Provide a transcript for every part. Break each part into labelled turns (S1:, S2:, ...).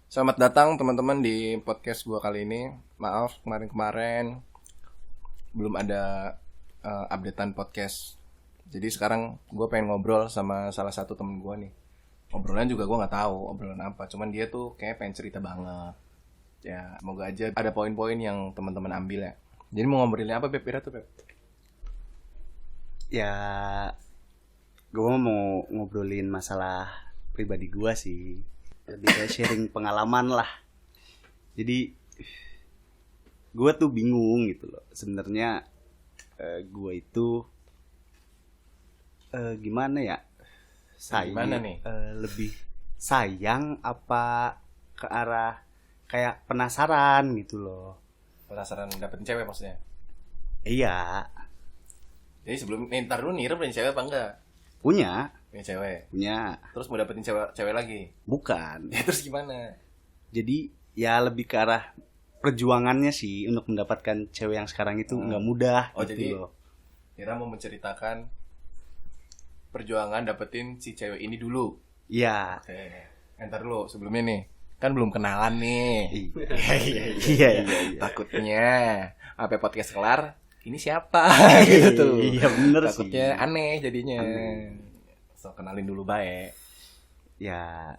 S1: Selamat datang teman-teman di podcast gue kali ini. Maaf kemarin-kemarin belum ada updatean podcast. Jadi sekarang gue pengen ngobrol sama salah satu temen gue nih. Obrolan juga gue nggak tahu obrolan apa. Cuman dia tuh kayak pengen cerita banget. Ya semoga aja ada poin-poin yang teman-teman ambil ya. Jadi mau ngobrolin apa Beb? Ira tuh Beb?
S2: Ya, gue mau ngobrolin masalah pribadi gue sih. Lebih kayak sharing pengalaman lah. Jadi gue tuh bingung gitu loh. Sebenarnya gue itu gimana ya?
S1: Gimana nih?
S2: Lebih sayang apa ke arah kayak penasaran gitu loh.
S1: Penasaran dapetin cewek maksudnya?
S2: Iya.
S1: Jadi sebelum ntar dulu nih punya cewek apa enggak?
S2: Punya
S1: Cewek.
S2: punya.
S1: Terus mau dapetin cewek lagi?
S2: Bukan.
S1: Ya terus gimana?
S2: Jadi ya lebih ke arah perjuangannya sih untuk mendapatkan cewek yang sekarang itu nggak mudah.
S1: Oh,
S2: gitu
S1: jadi
S2: loh.
S1: Ira mau menceritakan perjuangan dapetin si cewek ini dulu.
S2: Iya.
S1: Oke. Ntar dulu sebelumnya nih, kan belum kenalan nih.
S2: Iya.
S1: Takutnya apa podcast kelar, ini siapa gitu tuh.
S2: Iya bener sih.
S1: Takutnya aneh jadinya. So kenalin dulu baik.
S2: Ya.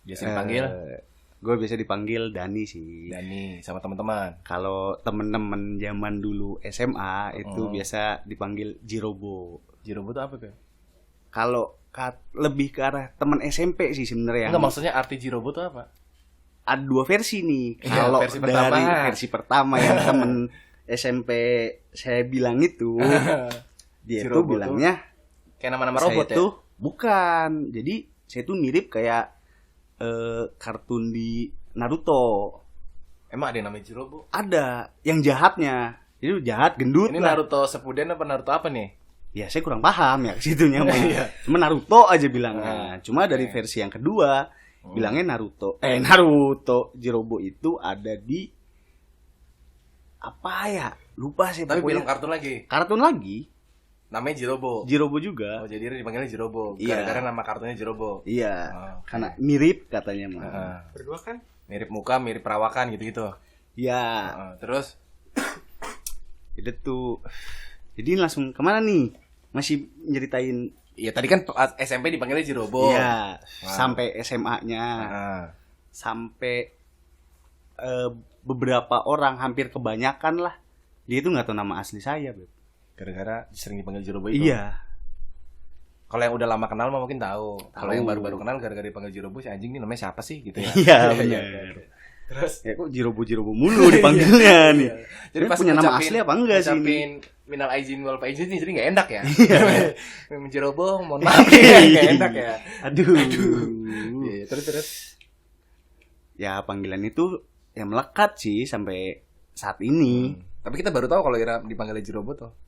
S1: Biasa dipanggil
S2: Gue biasa dipanggil Dani sih.
S1: Dani sama teman-teman.
S2: Kalau temen-temen zaman dulu SMA itu biasa dipanggil Jirobo.
S1: Jirobo tuh apa tuh?
S2: Kalau lebih ke arah teman SMP sih sebenarnya.
S1: Enggak, maksudnya arti Jirobo tuh apa?
S2: Ada dua versi nih.
S1: Iya,
S2: Kalau
S1: versi pertama.
S2: dari versi pertama yang temen SMP saya bilang itu, dia tuh bilangnya
S1: kayak nama-nama robot
S2: saya tuh bukan. Jadi saya tuh mirip kayak kartun di Naruto.
S1: Emang ada yang namanya Jirobo?
S2: Ada yang jahatnya. Jadi jahat gendut.
S1: Ini
S2: lah.
S1: Naruto Shippuden apa Naruto apa nih?
S2: Ya saya kurang paham ya kesitunya. Cuma Naruto aja bilangnya. Cuma dari versi yang kedua bilangnya Naruto Jirobo itu ada di apa ya? Lupa saya.
S1: Tapi
S2: pokoknya.
S1: film kartun lagi.
S2: Kartun lagi.
S1: Namanya Jirobo.
S2: Jirobo juga.
S1: Oh, jadi dipanggilnya Jirobo.
S2: Iya.
S1: Gara-gara nama kartunya Jirobo.
S2: Iya.
S1: Oh, okay.
S2: Karena mirip katanya mah.
S1: Berdua kan? Mirip muka, mirip perawakan gitu-gitu.
S2: Iya.
S1: Terus?
S2: Itu tuh. Jadi langsung kemana nih? Masih nyeritain.
S1: Iya, tadi kan SMP dipanggilnya Jirobo.
S2: Iya. Sampai SMA-nya. Sampai beberapa orang, hampir kebanyakan lah. Dia itu nggak tahu nama asli saya, Beb.
S1: Gara-gara sering dipanggil Jirobo itu.
S2: Iya.
S1: Kalau yang udah lama kenal mah mungkin tahu. Kalau yang baru-baru kenal gara-gara dipanggil Jirobo, si anjing ini namanya siapa sih gitu ya.
S2: Iya, benar.
S1: Terus
S2: ya kok Jirobo mulu dipanggilnya nih.
S1: Jadi pas
S2: punya nama asli apa enggak sih ini?
S1: Minal aizin wal faizin jadi enggak enak ya. Jirobo mohon maaf ya, enggak enak ya.
S2: Aduh.
S1: Iya, terus.
S2: Ya panggilan itu yang melekat sih sampai saat ini.
S1: Tapi kita baru tahu kalau Ira dipanggil Jirobo tuh.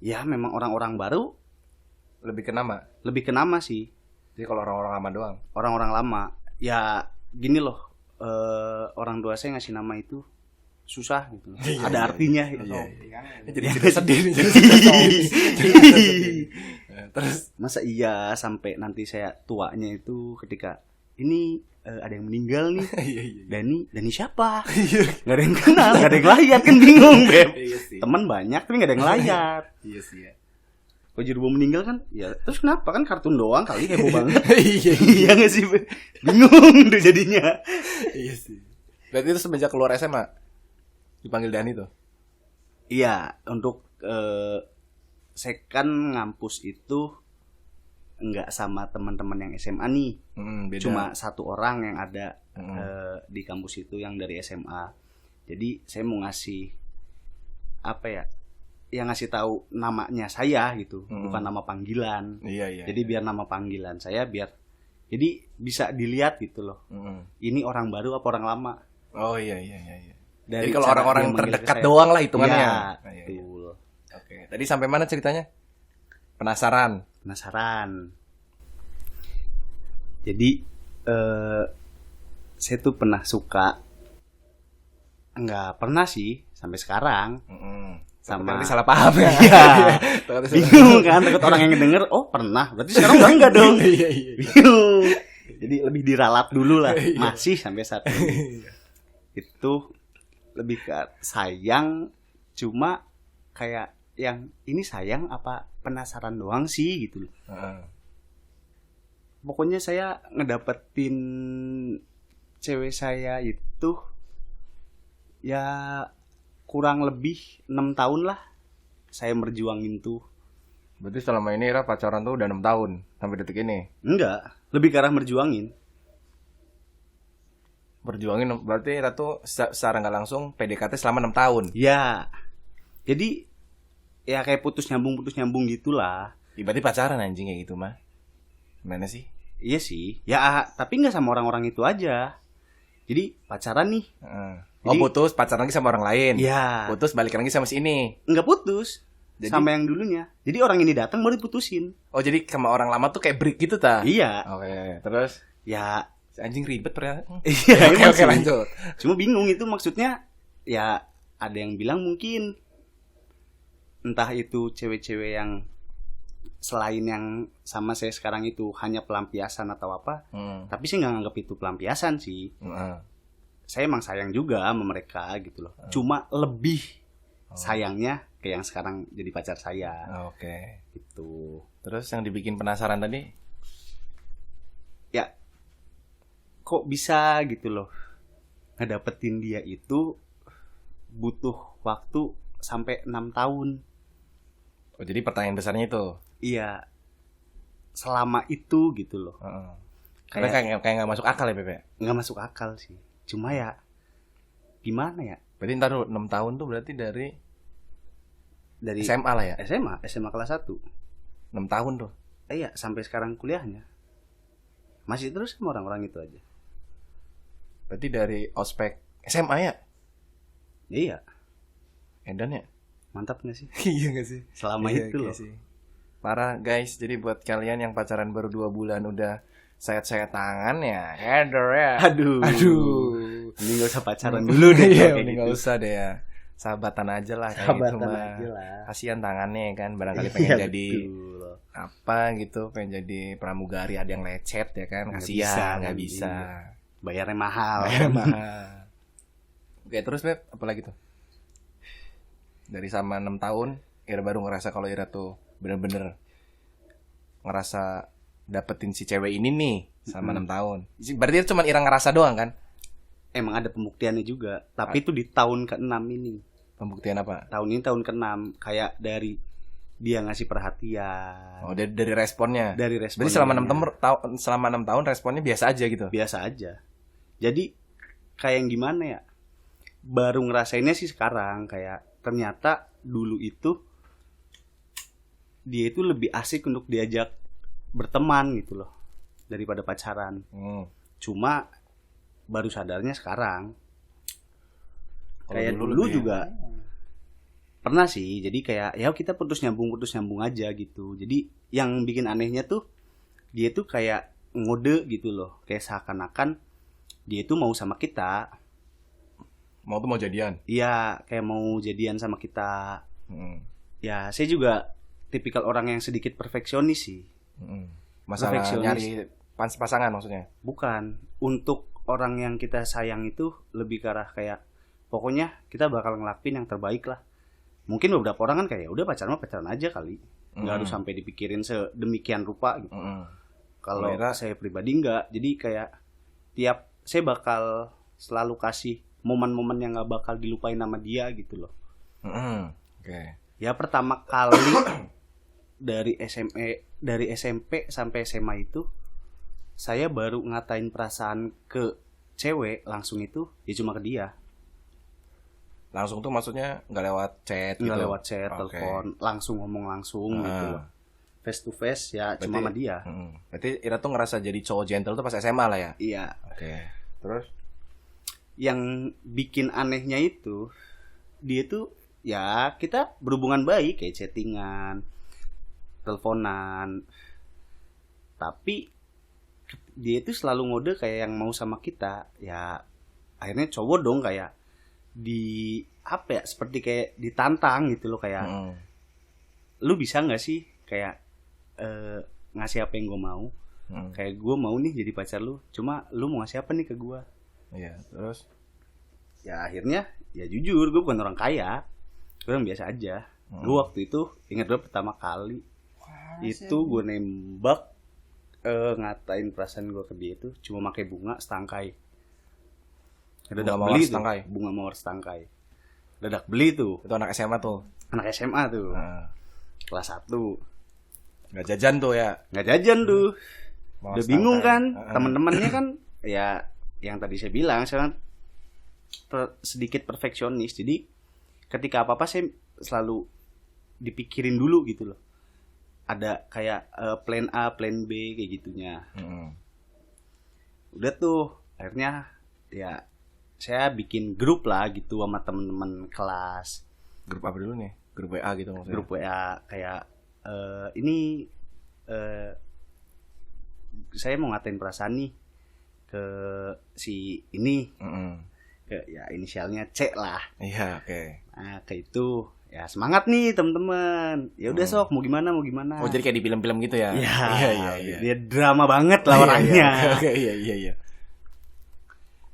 S2: Ya memang orang-orang baru
S1: lebih ke nama.
S2: Lebih ke nama sih.
S1: Jadi kalau orang-orang lama doang.
S2: Orang-orang lama. Ya gini loh. Orang tua saya ngasih nama itu susah gitu. Ada artinya gitu.
S1: Jadi sedih nih. Terus
S2: masa iya sampai nanti saya tuanya itu ketika ini ada yang meninggal nih. Dani siapa? Gak ada yang kenal, gak ada yang layat, kan bingung Beb. Teman banyak tapi gak ada yang layat.
S1: Iya sih ya.
S2: Kalau Jirobo meninggal kan, ya terus kenapa kan kartun doang kali heboh banget. Iya nggak sih, bingung tuh jadinya.
S1: Iya sih. Berarti itu semenjak keluar SMA dipanggil Dani tuh.
S2: Iya, untuk saya kan ngampus itu nggak sama teman-teman yang SMA nih.
S1: Beda.
S2: Cuma satu orang yang ada di kampus itu yang dari SMA. Jadi saya mau ngasih apa ya? Yang ngasih tahu namanya saya gitu, bukan nama panggilan.
S1: Iya.
S2: Jadi biar nama panggilan saya biar jadi bisa dilihat gitu loh. Ini orang baru apa orang lama?
S1: Oh iya.
S2: Dari
S1: jadi kalau orang-orang terdekat doang lah hitungannya.
S2: Betul.
S1: Oke. Tadi sampai mana ceritanya? Penasaran.
S2: Jadi saya tuh pernah suka. Enggak pernah sih sampai sekarang.
S1: Sama nanti salah paham ya.
S2: Iya. Bingung kan, takut orang yang denger, oh pernah. Berarti sekarang udah enggak dong.
S1: Iya.
S2: Bingung. Jadi lebih diralat dulu lah.
S1: Iya.
S2: Masih sampai saat ini. Itu lebih ke sayang, cuma kayak yang ini sayang apa penasaran doang sih gitu loh. Pokoknya saya ngedapetin cewek saya itu ya kurang lebih 6 tahun lah saya berjuangin tuh.
S1: Berarti selama ini Ira pacaran tuh udah 6 tahun sampai detik ini.
S2: Enggak, lebih ke arah berjuangin.
S1: Berjuangin berarti Ira tuh secara nggak langsung PDKT selama 6 tahun.
S2: Ya, jadi ya kayak putus nyambung gitulah.
S1: Berarti pacaran anjing kayak gitu mah. Gimana sih?
S2: Iya sih, ya tapi nggak sama orang-orang itu aja. Jadi pacaran nih.
S1: Oh
S2: Jadi-
S1: putus pacaran lagi sama orang lain.
S2: Ya,
S1: Putus balik lagi sama si ini.
S2: nggak putus.
S1: Jadi-
S2: Sama yang dulunya. Jadi orang ini datang baru diputusin.
S1: Oh jadi sama orang lama tuh kayak break gitu ta?
S2: Iya,
S1: Oke, terus
S2: ya.
S1: si anjing ribet ternyata.
S2: Iya,
S1: Oke
S2: emang
S1: oke
S2: sih.
S1: lanjut.
S2: Cuma bingung itu maksudnya ya ada yang bilang mungkin entah itu cewek-cewek yang selain yang sama saya sekarang itu hanya pelampiasan atau apa, tapi saya nggak nganggap itu pelampiasan sih. Saya emang sayang juga sama mereka gitu loh. Cuma lebih sayangnya ke yang sekarang jadi pacar saya
S1: Oke.
S2: gitu.
S1: Terus yang dibikin penasaran tadi?
S2: Ya kok bisa gitu loh ngedapetin dia itu butuh waktu sampai 6 tahun.
S1: Oh jadi pertanyaan besarnya itu.
S2: Iya, selama itu gitu loh.
S1: Karena kayak nggak masuk akal ya Pepe.
S2: Nggak masuk akal sih. Cuma ya gimana ya?
S1: Berarti ntar 6 tahun tuh berarti dari
S2: Dari
S1: SMA lah ya.
S2: SMA kelas 1.
S1: 6 tahun tuh.
S2: Iya, sampai sekarang kuliahnya. Masih terus sama orang-orang itu aja.
S1: Berarti dari ospek SMA ya.
S2: Iya,
S1: Edan ya.
S2: mantap nggak sih?
S1: Iya gak sih?
S2: Selama
S1: Iya,
S2: itu
S1: iya
S2: loh.
S1: sih. Parah guys. Jadi buat kalian yang pacaran baru 2 bulan udah sayat-sayat tangan ya. Header ya.
S2: Aduh. Ini nggak usah pacaran
S1: Dulu
S2: dulu deh.
S1: Iya,
S2: kayak
S1: mending
S2: gitu.
S1: nggak usah deh ya. Sahabatan aja lah kayak
S2: Sahabatan
S1: gitu mah.
S2: aja lah.
S1: Kasihan tangannya kan, barangkali pengen
S2: Iya,
S1: jadi
S2: betul.
S1: apa gitu, pengen jadi pramugari ada yang lecet ya kan.
S2: Nggak
S1: Kasihan
S2: bisa,
S1: nggak
S2: iya.
S1: bisa.
S2: Bayarnya mahal.
S1: Mahal. Oke, terus Beb, apa lagi tuh? Dari sama 6 tahun, Ira baru ngerasa kalau Ira tuh bener-bener ngerasa dapetin si cewek ini nih sama 6 tahun. Berarti itu cuma Ira ngerasa doang kan?
S2: Emang ada pembuktiannya juga, tapi itu di tahun ke-6 ini.
S1: Pembuktian apa?
S2: Tahun ini tahun ke-6 kayak dari dia ngasih perhatian.
S1: Oh, dari responnya.
S2: Dari respon.
S1: Berarti selama 6 tahun responnya biasa aja gitu.
S2: Biasa aja. Jadi kayak yang gimana ya? Baru ngerasainnya sih sekarang kayak ternyata dulu itu dia itu lebih asik untuk diajak berteman gitu loh daripada pacaran. Cuma baru sadarnya sekarang.
S1: Kalau
S2: Kayak
S1: dulu
S2: dulu
S1: lebih-
S2: juga pernah sih. Jadi kayak ya kita putus nyambung aja gitu. Jadi yang bikin anehnya tuh dia tuh kayak ngode gitu loh. Kayak seakan-akan dia tuh mau sama kita.
S1: Mau tuh mau jadian.
S2: Iya, kayak mau jadian sama kita. Ya, saya juga tipikal orang yang sedikit perfeksionis sih.
S1: Masalah
S2: Perfeksionis.
S1: nyari pasangan maksudnya.
S2: Bukan. Untuk orang yang kita sayang itu lebih ke arah kayak pokoknya kita bakal ngelakuin yang terbaik lah. Mungkin beberapa orang kan kayak udah pacaran mah pacaran aja kali. Nggak harus sampai dipikirin sedemikian rupa gitu. Kalau
S1: Kira-
S2: saya pribadi enggak. Jadi kayak tiap saya bakal selalu kasih momen-momen yang nggak bakal dilupain sama dia gitu loh.
S1: Oke.
S2: Ya pertama kali dari SMP sampai SMA itu saya baru ngatain perasaan ke cewek langsung itu ya cuma ke dia.
S1: Langsung tuh maksudnya nggak lewat chat gitu.
S2: Nggak lewat chat,
S1: Oke.
S2: telepon, langsung ngomong langsung gitu loh. Face to face ya cuma sama dia.
S1: Berarti Ira tuh ngerasa jadi cowok gentle tuh pas SMA lah ya.
S2: Iya.
S1: Oke. Terus?
S2: Yang bikin anehnya itu dia tuh ya kita berhubungan baik kayak chattingan, teleponan. Tapi dia itu selalu ngode kayak yang mau sama kita. Ya akhirnya cowok dong kayak di apa ya seperti kayak ditantang gitu loh kayak lu bisa nggak sih kayak ngasih apa yang gue mau. Kayak gue mau nih jadi pacar lu, cuma lu mau ngasih apa nih ke gue?
S1: Iya, terus
S2: Ya akhirnya ya jujur gue bukan orang kaya, gue orang biasa aja. Gue waktu itu ingat gue pertama kali itu gue nembak, ngatain perasaan gue ke dia itu cuma pakai bunga setangkai. Dadak beli tuh, bunga mawar setangkai. Dadak beli tuh.
S1: Itu anak SMA tuh.
S2: Anak SMA tuh. Kelas 1.
S1: Nggak jajan tuh ya.
S2: Nggak jajan tuh.
S1: Mawar
S2: udah bingung
S1: setangkai.
S2: kan. Teman-temannya kan ya yang tadi saya bilang, saya sedikit perfeksionis. Jadi ketika apa-apa saya selalu dipikirin dulu gitu loh. Ada kayak plan A, plan B kayak gitunya. Udah tuh akhirnya ya saya bikin grup lah gitu sama teman-teman kelas.
S1: Grup apa dulu nih? Grup WA gitu maksudnya?
S2: Grup WA kayak ini saya mau ngatain perasaan nih ke si ini. Ke ya inisialnya C lah.
S1: Iya, oke.
S2: Nah, kayak itu. Ya semangat nih teman-teman. Ya udah sok mau gimana.
S1: Oh, jadi kayak di film-film gitu ya?
S2: Iya. Dia drama banget lah orangnya.
S1: Oke, iya.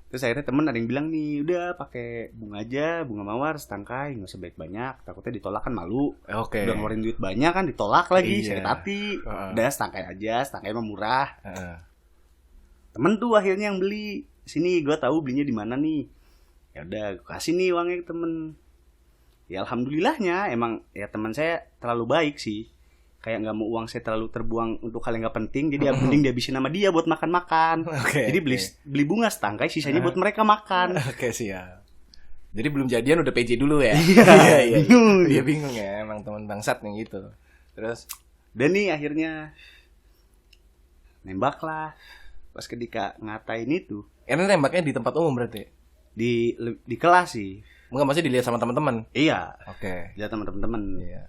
S2: Terus akhirnya temen ada yang bilang nih, udah pakai bunga aja, bunga mawar setangkai, nggak usah banyak, takutnya ditolak kan malu.
S1: Oke.
S2: Udah ngeluarin duit banyak kan ditolak lagi,
S1: Iya.
S2: sakit hati. Udah setangkai aja, setangkai mah murah. Temen tuh akhirnya yang beli, sini gue tahu belinya di mana nih. Ya udah, gue kasih nih uangnya ke temen. Ya alhamdulillahnya emang ya teman saya terlalu baik sih. Kayak nggak mau uang saya terlalu terbuang untuk hal yang nggak penting, jadi mending dihabisin sama dia buat makan-makan. Jadi beli bunga setangkai, sisanya buat mereka makan.
S1: Oke, siap. Jadi belum jadian udah PJ dulu ya?
S2: Iya. Bingung.
S1: Iya bingung ya, emang teman bangsat yang gitu. Terus
S2: dan nih akhirnya nembak lah. Pas ketika ngatain itu,
S1: ini nembaknya di tempat umum berarti?
S2: di kelas sih.
S1: Enggak, maksudnya dilihat sama teman-teman?
S2: Iya.
S1: Oke.
S2: Lihat sama teman-teman.
S1: Iya.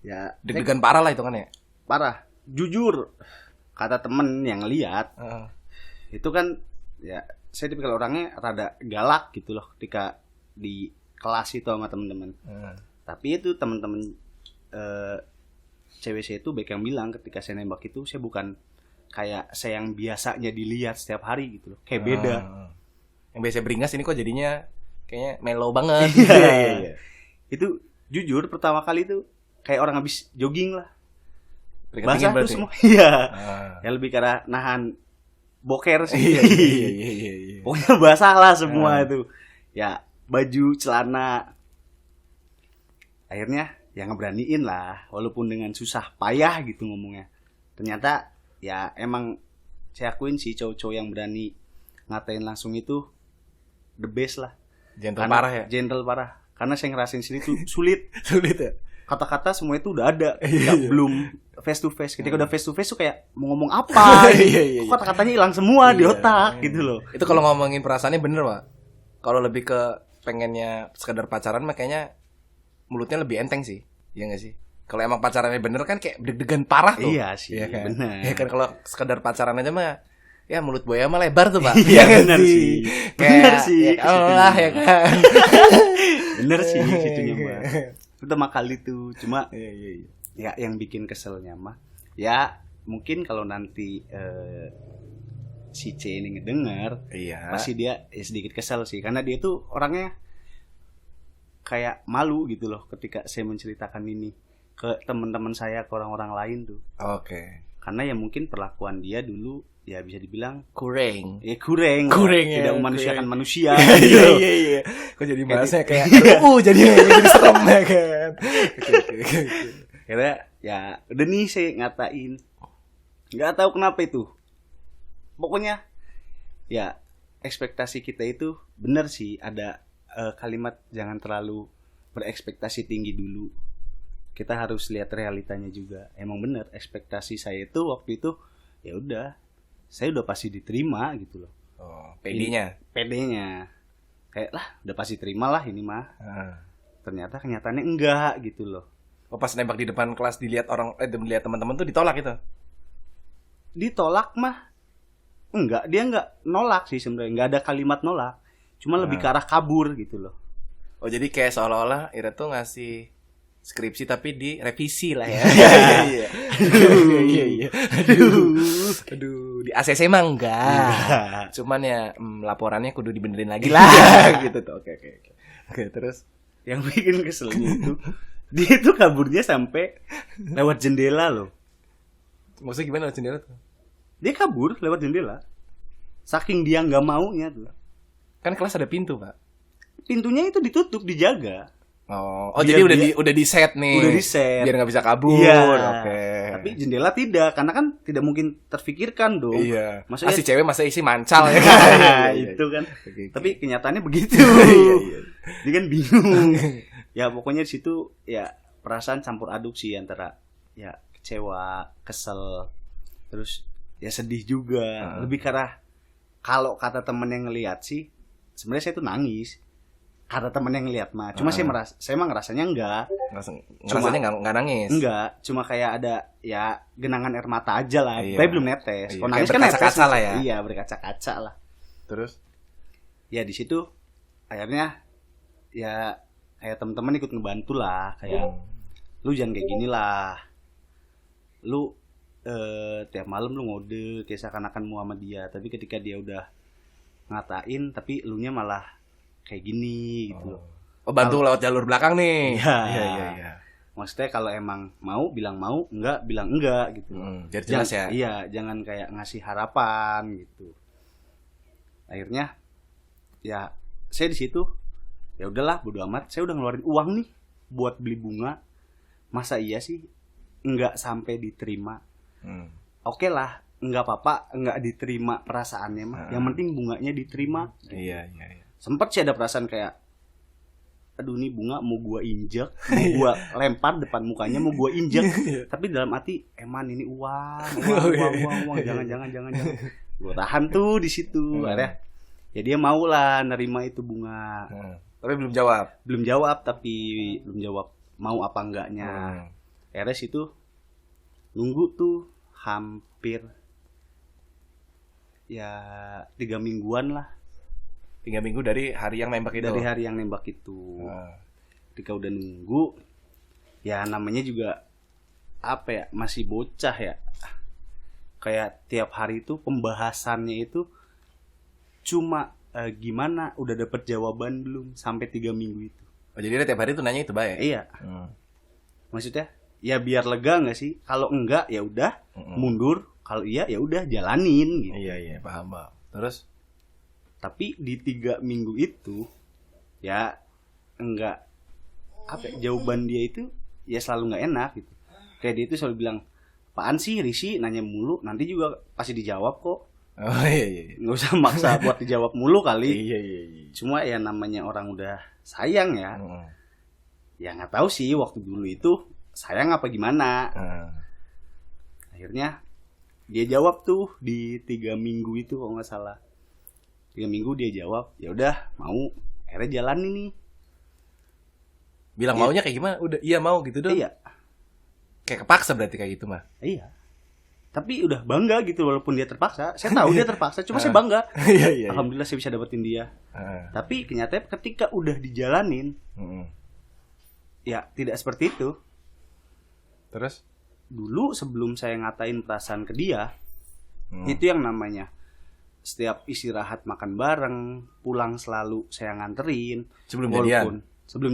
S2: Ya
S1: Deg-degan parah lah itu kan ya?
S2: parah. Jujur kata temen yang lihat itu kan ya saya tipikal orangnya rada galak gitu loh ketika di kelas itu sama teman-teman. Tapi itu teman-teman cewek saya itu baik yang bilang ketika saya nembak itu saya bukan kayak saya yang biasanya dilihat setiap hari gitu loh. Kayak beda.
S1: Yang biasa beringas ini kok jadinya kayaknya mellow banget.
S2: Iya. Itu jujur pertama kali itu kayak orang habis jogging lah. Basah tuh semua. Iya. Ya lebih karena nahan boker sih. Iya. Pokoknya basah lah semua itu. Ya baju, celana. Akhirnya ya ngeberaniin lah. Walaupun dengan susah payah gitu ngomongnya. Ternyata ya emang saya akuin sih cowok-cowok yang berani ngatain langsung itu the best lah.
S1: Gentle parah ya?
S2: Gentle parah. Karena saya ngerasain sini tuh sulit.
S1: Sulit ya?
S2: Kata-kata semua itu udah ada. Belum face to face. Ketika udah face to face tuh kayak mau ngomong apa. Kok kata-katanya hilang semua di otak gitu loh.
S1: Itu kalau ngomongin perasaannya bener, Pak. Kalau lebih ke pengennya sekedar pacaran mah kayaknya mulutnya lebih enteng sih. Iya gak sih? Kalau emang pacarannya bener kan kayak deg-degan parah tuh.
S2: Iya sih,
S1: ya kan?
S2: bener.
S1: Ya kan kalau sekedar pacaran aja mah ya mulut buaya mah lebar tuh, Pak.
S2: Iya benar sih.
S1: Bener
S2: sih.
S1: Ya Allah ya kan.
S2: Bener sih situnya mah. Pertama kali tuh cuma
S1: Iya.
S2: ya yang bikin keselnya mah ya mungkin kalau nanti si C ini ngedenger pasti dia sedikit kesel sih karena dia tuh orangnya kayak malu gitu loh ketika saya menceritakan ini ke teman-teman saya, ke orang-orang lain tuh.
S1: Oke.
S2: Karena ya mungkin perlakuan dia dulu ya bisa dibilang
S1: kurang
S2: ya
S1: ya,
S2: tidak memanusiakan manusia
S1: gitu. Iya. Kok jadi bahasanya kayak jadi serem ya kan. Oke.
S2: Karena ya udah nih saya ngatain. Nggak tahu kenapa itu. Pokoknya ya ekspektasi kita itu benar sih ada kalimat jangan terlalu berekspektasi tinggi dulu. Kita harus lihat realitanya juga. Emang benar ekspektasi saya itu waktu itu ya udah saya udah pasti diterima gitu loh.
S1: Oh, PD-nya
S2: kayak lah udah pasti terima lah ini mah. Ternyata kenyataannya enggak gitu loh.
S1: Oh, pas nembak di depan kelas dilihat dilihat teman-teman tuh ditolak itu.
S2: Ditolak mah enggak, dia enggak nolak sih sebenarnya, enggak ada kalimat nolak. Cuma lebih ke arah kabur gitu loh.
S1: Oh, jadi kayak seolah-olah Ira tuh ngasih skripsi tapi direvisi lah ya.
S2: Iya.
S1: Iya. Aduh, di ACC mah enggak. Cuman ya laporannya kudu dibenerin lagi lah gitu tuh. Oke. Oke, terus
S2: Yang bikin keselnya itu dia tuh kaburnya sampai lewat jendela loh.
S1: maksudnya gimana jendela tuh?
S2: Dia kabur lewat jendela. Saking dia nggak maunya tuh.
S1: Kan kelas ada pintu, Pak.
S2: Pintunya itu ditutup, dijaga.
S1: Oh,
S2: Dia-
S1: jadi udah di set nih.
S2: Udah di-set.
S1: Biar nggak bisa kabur.
S2: Iya.
S1: Oke.
S2: Tapi jendela tidak, karena kan tidak mungkin terfikirkan dong.
S1: Iya.
S2: Maksudnya
S1: si cewek masa isi mancal ya.
S2: Nah, itu kan.
S1: Oke.
S2: Tapi kenyataannya begitu.
S1: Iya.
S2: Dia kan bingung. Ya pokoknya di situ ya perasaan campur aduk sih antara ya kecewa, kesel, terus ya sedih juga. Lebih karena kalau kata temen yang ngelihat sih, sebenarnya saya tuh nangis. Kata temen yang ngelihat mah. Cuma saya mah ngerasanya enggak.
S1: Ngerasanya nggak nangis.
S2: Enggak, cuma kayak ada ya genangan air mata aja lah.
S1: Iya.
S2: Tapi belum netes.
S1: Iya,
S2: Kalau
S1: kayak
S2: nangis kan netes.
S1: berkaca-kaca lah ya.
S2: Iya, berkaca-kaca lah.
S1: Terus
S2: Ya di situ akhirnya ya kayak teman-teman ikut ngebantu lah, kayak lu jangan kayak gini lah. Lu tiap malam lu ngode kayak seakan-akan mau sama dia, tapi ketika dia udah ngatain tapi elunya malah kayak gini gitu loh.
S1: oh, bantu lewat jalur belakang nih.
S2: Iya.
S1: Iya.
S2: Maksudnya kalau emang mau bilang mau, enggak bilang enggak gitu.
S1: Jadi jelas ya.
S2: Iya, jangan kayak ngasih harapan gitu. Akhirnya ya saya di situ ya udahlah bodo amat, saya udah ngeluarin uang nih buat beli bunga. Masa iya sih enggak sampai diterima? Oke lah, enggak apa-apa, enggak diterima perasaannya mah. Yang penting bunganya diterima.
S1: Iya.
S2: Sempet sih ada perasaan kayak aduh nih bunga mau gua injek, mau gua lempar depan mukanya, mau gua injek. Tapi dalam hati eman ini uang. jangan. Gua tahan tuh di situ. Akhirnya ya dia mau lah nerima itu bunga.
S1: Tapi belum jawab.
S2: Belum jawab mau apa enggaknya. Akhirnya situ nunggu tuh hampir ya 3 mingguan lah.
S1: 3 minggu dari hari yang nembak itu.
S2: Dari hari yang nembak itu. Ketika udah nunggu, ya namanya juga apa ya, masih bocah ya. Kayak tiap hari itu pembahasannya itu cuma gimana, udah dapet jawaban belum sampai 3 minggu itu.
S1: Oh, jadi dia tiap hari tuh nanya itu baik.
S2: Iya. Maksudnya ya biar lega nggak sih? Kalau enggak ya udah mundur. Kalau iya ya udah jalanin gitu.
S1: Iya, paham. Terus
S2: Tapi di 3 minggu itu ya enggak apa ya, jawaban dia itu ya selalu nggak enak gitu. Kayak dia itu selalu bilang, apaan sih Risi nanya mulu, nanti juga pasti dijawab kok.
S1: oh iya.
S2: Nggak usah maksa buat dijawab mulu kali.
S1: Iya.
S2: Cuma ya namanya orang udah sayang ya. Ya nggak tahu sih waktu dulu itu sayang apa gimana. Akhirnya dia jawab tuh di 3 minggu itu kalau nggak salah. 3 minggu dia jawab, ya udah mau, akhirnya jalan ini.
S1: Bilang maunya kayak gimana? Udah iya mau gitu dong.
S2: Iya.
S1: Kayak kepaksa berarti kayak gitu mah.
S2: Iya. Tapi udah bangga gitu walaupun dia terpaksa. Saya tahu dia terpaksa, cuma saya bangga.
S1: Iya.
S2: Alhamdulillah saya bisa dapetin dia. Tapi kenyataannya ketika udah dijalanin, ya tidak seperti itu.
S1: Terus?
S2: Dulu sebelum saya ngatain perasaan ke dia, itu yang namanya setiap istirahat makan bareng, pulang selalu saya nganterin. Sebelum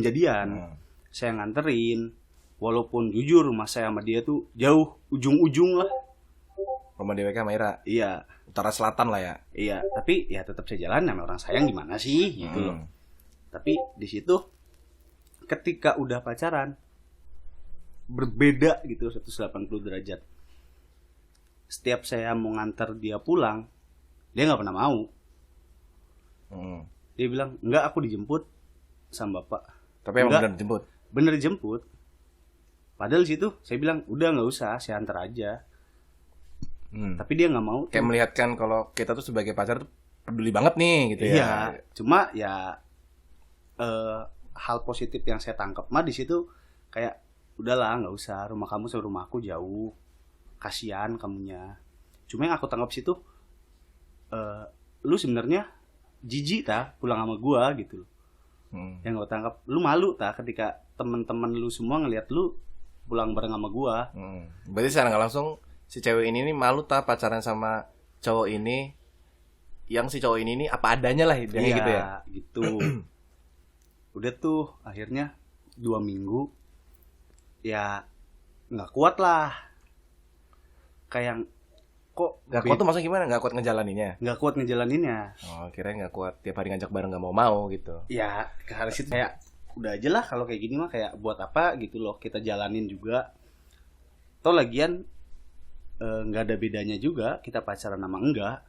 S2: jadian, saya nganterin. Walaupun jujur rumah saya sama dia tuh jauh, ujung-ujung lah.
S1: Rumah DWK Maira.
S2: Iya.
S1: Utara selatan lah ya.
S2: Iya, tapi ya tetap saya jalan, namanya orang sayang gimana sih gitu loh. Tapi di situ ketika udah pacaran berbeda gitu 180 derajat. Setiap saya mau nganter dia pulang, dia nggak pernah mau. Dia bilang, enggak, aku dijemput sama bapak.
S1: Tapi emang bener dijemput?
S2: Bener dijemput. Padahal di situ saya bilang, udah nggak usah, saya antar aja. Tapi dia nggak mau.
S1: Kayak melihatkan kalau kita tuh sebagai pacar tuh peduli banget nih gitu ya.
S2: Iya, cuma ya hal positif yang saya tangkap mah di situ kayak udahlah nggak usah, rumah kamu sama rumah aku jauh, kasihan kamunya. Cuma yang aku tangkap situ, lu sebenarnya jijik pulang sama gua gitu loh. Yang gue tangkap, lu malu ketika teman-teman lu semua ngelihat lu pulang bareng sama gua.
S1: Berarti secara nggak langsung si cewek ini nih malu tak pacaran sama cowok ini, yang si cowok ini nih apa adanya lah, gitu ya.
S2: Gitu. Udah tuh akhirnya 2 minggu ya nggak kuat lah. Kayak kok
S1: Nggak kuat tuh maksudnya gimana? Nggak kuat ngejalaninnya?
S2: nggak kuat ngejalaninnya.
S1: Oh, kirain nggak kuat tiap hari ngajak bareng nggak mau gitu.
S2: Ya ke hari itu kayak udah aja lah kalau kayak gini mah, kayak buat apa gitu loh kita jalanin juga. Toh lagian nggak ada bedanya juga kita pacaran sama enggak.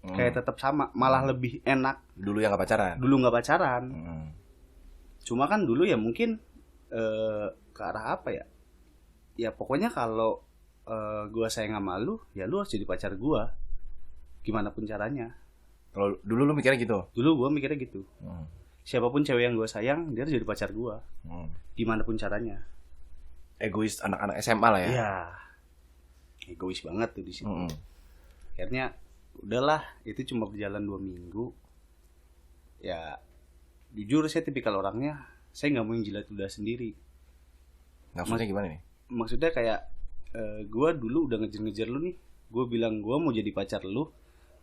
S2: Kayak tetap sama, malah lebih enak.
S1: Dulu yang nggak pacaran?
S2: Dulu nggak pacaran. Cuma kan dulu ya mungkin ke arah apa ya? Ya pokoknya kalau gua sayang sama lu, ya lu harus jadi pacar gua. Gimana pun caranya.
S1: Kalau dulu lu mikirnya gitu?
S2: Dulu gua mikirnya gitu. Siapapun cewek yang gua sayang, dia harus jadi pacar gua. Gimana pun caranya.
S1: Egois anak-anak SMA lah ya?
S2: Iya. Egois banget tuh di situ. Akhirnya udahlah, itu cuma berjalan 2 minggu. Ya jujur saya tipikal orangnya, saya nggak mau yang jilat ludah sendiri.
S1: Maksudnya gimana nih?
S2: Maksudnya kayak gue dulu udah ngejar-ngejar lu nih, gue bilang gue mau jadi pacar lu,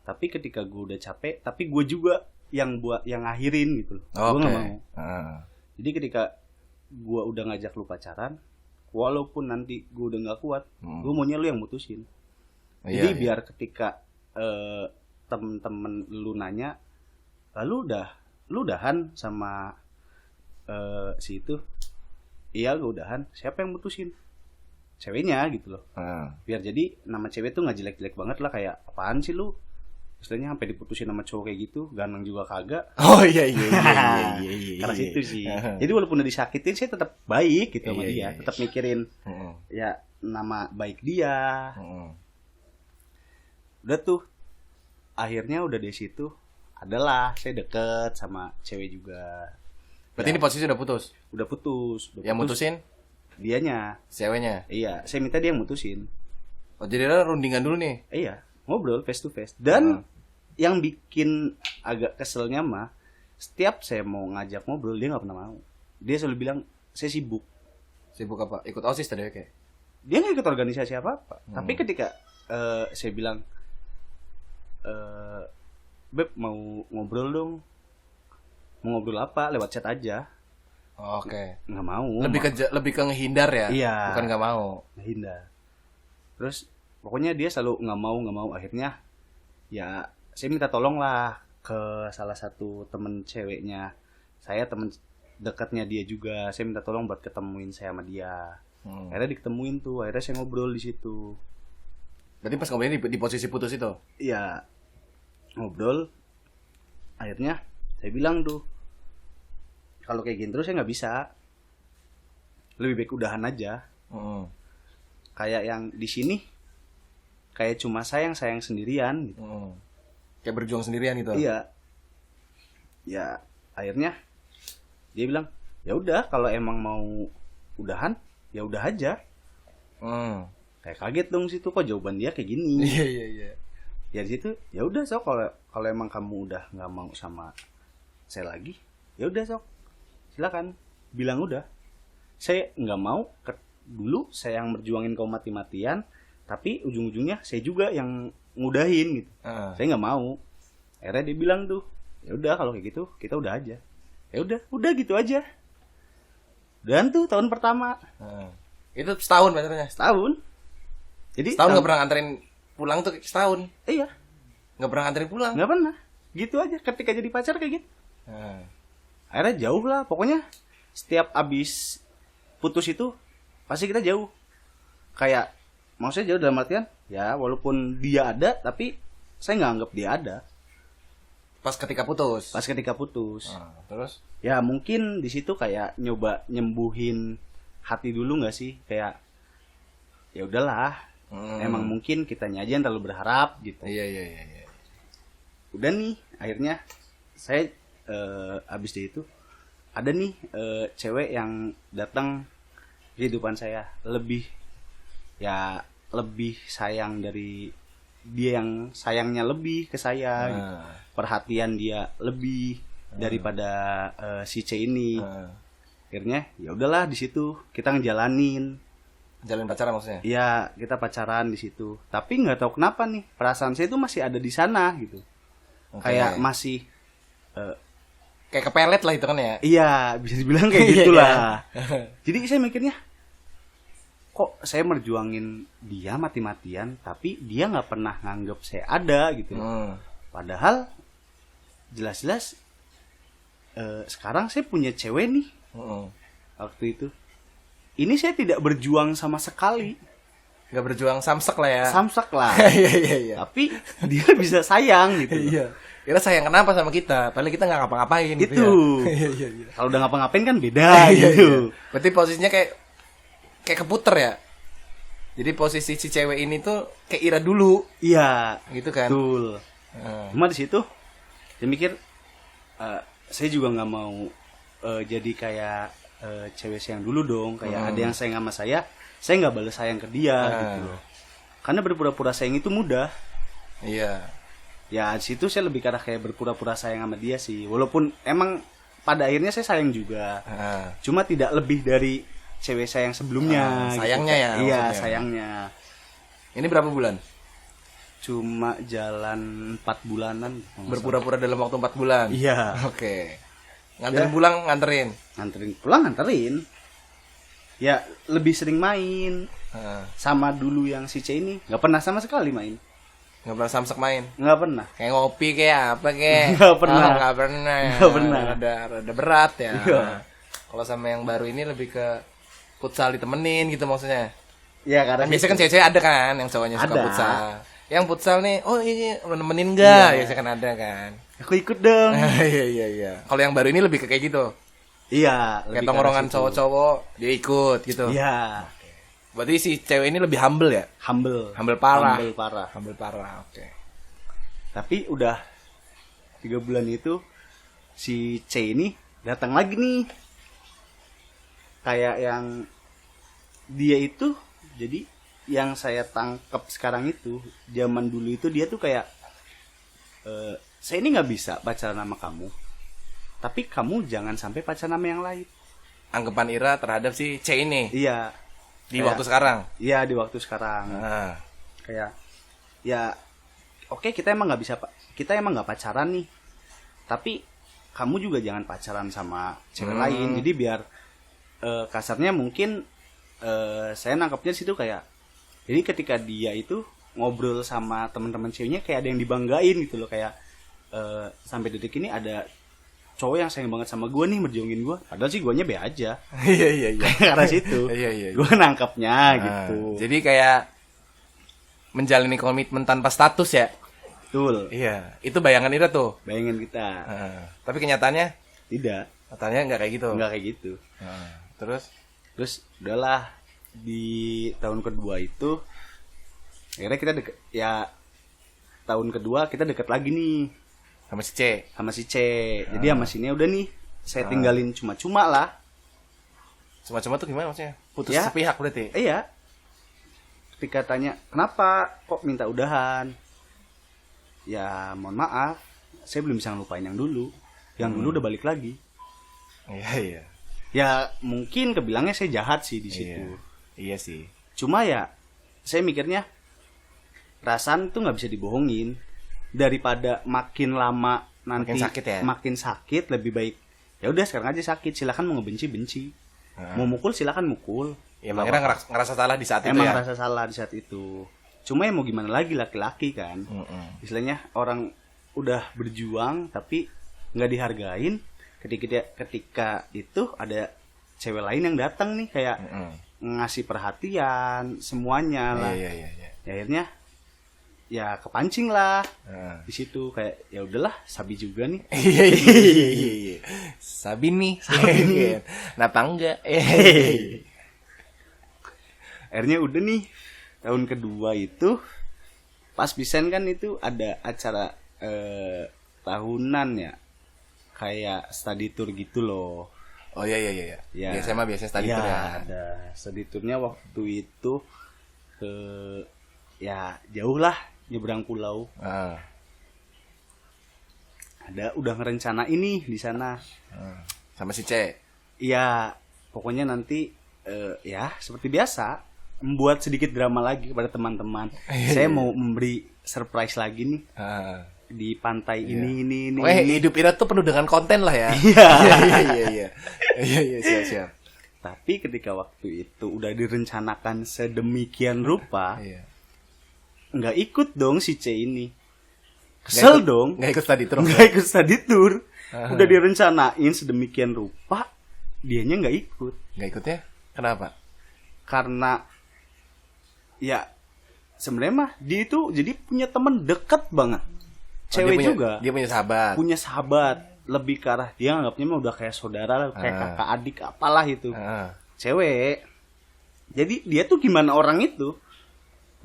S2: tapi ketika gue udah capek, tapi gue juga yang akhirin gitu loh. Gue nggak mau. Jadi ketika gue udah ngajak lu pacaran, walaupun nanti gue udah nggak kuat, gue maunya lu yang mutusin. Jadi biar ketika temen-temen lu nanya, lalu lu udahan sama si itu? Iya, gue udahan. Siapa yang mutusin? Ceweknya gitu loh. Biar jadi nama cewek tuh nggak jelek-jelek banget lah, kayak apaan sih lu? Istilahnya sampai diputusin sama cowok kayak gitu, ganteng juga kagak.
S1: Oh iya.
S2: Karena situ sih. Jadi walaupun udah disakitin, saya tetap baik gitu sama dia, tetap mikirin ya nama baik dia. Udah tuh, akhirnya udah di situ adalah saya deket sama cewek juga.
S1: Berarti ini posisi udah putus?
S2: Udah putus.
S1: Yang mutusin?
S2: Dianya.
S1: Ceweknya?
S2: Iya, saya minta dia yang mutusin.
S1: Oh, jadi ada rundingan dulu nih?
S2: Iya, ngobrol face to face. Dan yang bikin agak keselnya mah, setiap saya mau ngajak ngobrol, dia gak pernah mau. Dia selalu bilang, saya sibuk.
S1: Sibuk apa? Ikut OSIS tadi kayak?
S2: Dia gak ikut organisasi apa-apa. Tapi ketika saya bilang, Beb mau ngobrol dong. Mau ngobrol apa? Lewat chat aja.
S1: Oke.
S2: Nggak mau.
S1: Lebih ke ngehindar ya?
S2: Iya.
S1: Bukan nggak mau.
S2: Ngehindar. Terus pokoknya dia selalu nggak mau. Akhirnya ya saya minta tolong lah ke salah satu temen ceweknya. Saya temen dekatnya dia juga. Saya minta tolong buat ketemuin saya sama dia. Akhirnya diketemuin tuh. Akhirnya saya ngobrol di situ.
S1: Berarti pas ngobrolnya di posisi putus itu?
S2: Iya. Ngobrol. Akhirnya saya bilang tuh, kalau kayak gini terus saya nggak bisa, lebih baik udahan aja. Kayak yang di sini kayak cuma sayang sendirian gitu.
S1: Kayak berjuang sendirian gitu.
S2: Iya. Ya akhirnya dia bilang, ya udah kalau emang mau udahan ya udah aja. Kayak kaget dong situ, kok jawaban dia kayak gini.
S1: Iya.
S2: Ya di situ ya udah, so kalau emang kamu udah nggak mau sama saya lagi, ya udah sok, silakan bilang udah. Saya nggak mau dulu saya yang berjuangin kau mati-matian, tapi ujung-ujungnya saya juga yang ngudahin gitu. Saya nggak mau. Akhirnya dia bilang tuh, ya udah kalau kayak gitu kita udah aja. Ya udah gitu aja. Dan tuh tahun pertama.
S1: Itu setahun pacarnya?
S2: Setahun. Jadi
S1: setahun nggak pernah anterin pulang tuh setahun?
S2: Iya.
S1: Nggak pernah anterin pulang?
S2: Nggak pernah. Gitu aja ketika jadi pacar kayak gitu. Akhirnya jauh lah. Pokoknya setiap abis putus itu pasti kita jauh. Kayak maksudnya jauh dalam artian ya walaupun dia ada, tapi saya nggak anggap dia ada.
S1: Pas ketika putus? Pas
S2: ketika putus.
S1: Terus?
S2: Ya mungkin di situ kayak nyoba nyembuhin hati dulu nggak sih? Kayak ya udahlah. Emang mungkin kitanya aja yang terlalu berharap gitu.
S1: Iya.
S2: Udah nih akhirnya saya abis dari itu ada nih cewek yang datang kehidupan saya, lebih sayang dari dia, yang sayangnya lebih ke saya gitu. Perhatian dia lebih daripada si C ini. Akhirnya ya udahlah di situ kita ngejalanin.
S1: Jalan pacaran maksudnya?
S2: Iya, kita pacaran di situ. Tapi nggak tahu kenapa nih, perasaan saya itu masih ada di sana gitu.
S1: Oke.
S2: Kayak masih
S1: Kayak kepelet lah itu kan ya?
S2: iya, bisa dibilang kayak
S1: Iya,
S2: gitulah.
S1: iya.
S2: Jadi saya mikirnya, kok saya merjuangin dia mati-matian, tapi dia nggak pernah nganggep saya ada gitu. Padahal jelas-jelas sekarang saya punya cewek nih waktu itu. Ini saya tidak berjuang sama sekali.
S1: Gak berjuang samsek lah ya?
S2: Samsak lah.
S1: Iya.
S2: Tapi dia bisa sayang gitu.
S1: Iya. Kira sayang kenapa sama kita? Padahal kita nggak ngapa-ngapain gitu
S2: Itu.
S1: ya. Iya.
S2: Kalau udah ngapa-ngapain kan beda gitu.
S1: Berarti posisinya kayak keputer ya. Jadi posisi si cewek ini tuh kayak Ira dulu,
S2: Iya,
S1: gitu kan?
S2: betul. Cuma di situ saya mikir saya juga nggak mau jadi kayak cewek sayang dulu dong. Kayak ada yang sayang sama saya nggak balas sayang ke dia gitu loh. Karena berpura-pura sayang itu mudah.
S1: Iya.
S2: Ya di situ saya lebih ke arah kayak berpura-pura sayang sama dia sih. Walaupun emang pada akhirnya saya sayang juga. Cuma tidak lebih dari cewek sayang sebelumnya.
S1: Sayangnya
S2: gitu.
S1: ya,
S2: Iya,
S1: maksudnya.
S2: sayangnya.
S1: Ini berapa bulan?
S2: Cuma jalan 4 bulanan.
S1: Berpura-pura dalam waktu 4 bulan.
S2: Iya.
S1: Oke. Nganterin pulang, nganterin.
S2: Nganterin pulang, nganterin. Ya lebih sering main. Sama dulu yang si C ini nggak pernah sama sekali main.
S1: Nggak pernah samsek main.
S2: Nggak pernah.
S1: Kayak ngopi kayak apa kayak.
S2: Nggak pernah.
S1: Nggak pernah.
S2: Nggak pernah.
S1: Rada berat ya.
S2: Iya.
S1: Kalau sama yang baru ini lebih ke futsal ditemenin gitu maksudnya.
S2: Ya karena
S1: Kan biasanya kan cewek-cewek ada kan yang cowoknya suka
S2: Ada.
S1: futsal. Yang futsal nih, oh iya nemenin enggak?
S2: Iya.
S1: Biasanya kan ada kan.
S2: aku ikut dong.
S1: Iya. Kalau yang baru ini lebih ke kayak gitu.
S2: Iya.
S1: Kayak
S2: lebih
S1: tongkrongan
S2: ke arah situ.
S1: cowok-cowok dia ikut gitu.
S2: Iya.
S1: Berarti si cewek ini lebih humble ya?
S2: Humble.
S1: Humble parah.
S2: Humble parah.
S1: Humble parah. Oke.
S2: Tapi udah 3 bulan itu si C ini datang lagi nih. Kayak yang dia itu jadi yang saya tangkap sekarang itu zaman dulu itu dia tuh kayak saya ini nggak bisa pacaran sama kamu, tapi kamu jangan sampai pacaran sama yang lain.
S1: Anggapan Ira terhadap si C ini
S2: Iya.
S1: di
S2: Kayak-
S1: waktu sekarang.
S2: Iya di waktu sekarang.
S1: Nah,
S2: Kayak ya oke kita emang nggak bisa kita emang nggak pacaran nih, tapi kamu juga jangan pacaran sama cewek lain. Jadi biar kasarnya mungkin saya nangkapnya di situ kayak jadi ketika dia itu ngobrol sama teman-teman ceweknya kayak ada yang dibanggain gitu loh, kayak sampai detik ini ada cowok yang sayang banget sama gue nih, merjuangin gue, padahal sih guanya be aja.
S1: iya.
S2: Karena situ
S1: Iya.
S2: gue nangkapnya
S1: Nah,
S2: gitu.
S1: Jadi kayak menjalani komitmen tanpa status ya.
S2: Betul,
S1: Iya, itu bayangan Ira tuh.
S2: bayangin kita.
S1: Tapi kenyataannya
S2: Tidak,
S1: nggak kayak gitu.
S2: nggak kayak gitu.
S1: Terus
S2: Udahlah di tahun kedua itu akhirnya kita deket ya, tahun kedua kita deket lagi nih
S1: sama si C.
S2: sama si C. Jadi sama si ini udah nih saya tinggalin cuma-cuma lah.
S1: Cuma-cuma tuh gimana maksudnya? Putus
S2: Ya.
S1: sepihak berarti.
S2: Iya. Ketika tanya kenapa kok minta udahan, ya mohon maaf saya belum bisa ngelupain yang dulu. Yang dulu udah balik lagi.
S1: Iya.
S2: Ya mungkin kebilangnya saya jahat sih di situ.
S1: Iya sih.
S2: Cuma ya saya mikirnya perasaan tuh nggak bisa dibohongin. Daripada makin lama nanti
S1: Makin sakit ya?
S2: makin sakit, lebih baik ya udah sekarang aja sakit. Silakan mau benci. Mau mukul silakan mukul.
S1: Ya emang Ira ngerasa salah di saat itu
S2: Emang
S1: ya.
S2: ngerasa salah di saat itu. Cuma ya mau gimana lagi, laki-laki kan. Istilahnya orang udah berjuang tapi nggak dihargain. Ketika itu ada cewek lain yang datang nih kayak ngasih perhatian semuanya lah.
S1: Iya.
S2: Ya, akhirnya ya kepancing lah di situ, kayak ya udahlah sabi juga nih.
S1: Iya. Sabin nih. Kenapa enggak?
S2: Akhirnya udah nih tahun kedua itu pas Bisen kan itu ada acara tahunan ya, kayak study tour gitu loh.
S1: Oh iya.
S2: Ya,
S1: Biasanya mah biasanya study tour ya.
S2: Ada study tournya waktu itu ke ya jauh lah, nyebrang pulau. Ada udah ngerencana ini di sana.
S1: Sama si C.
S2: Iya, pokoknya nanti ya seperti biasa membuat sedikit drama lagi kepada teman-teman. Saya mau memberi surprise lagi nih di pantai ini.
S1: Hidup Ira tuh penuh dengan konten lah ya. Iya, siap.
S2: Tapi ketika waktu itu udah direncanakan sedemikian rupa, nggak ikut dong si C ini. Kesel dong.
S1: Nggak ikut study tour.
S2: Nggak ikut study tour. Udah direncanain sedemikian rupa, dianya nggak ikut.
S1: Nggak ikutnya? Kenapa?
S2: Karena ya sebenarnya mah dia itu jadi punya teman dekat banget. Cewek juga.
S1: Dia punya sahabat.
S2: Punya sahabat. Lebih ke arah dia anggapnya mah udah kayak saudara lah, kayak kakak adik apalah itu. Cewek. Jadi dia tuh gimana orang itu?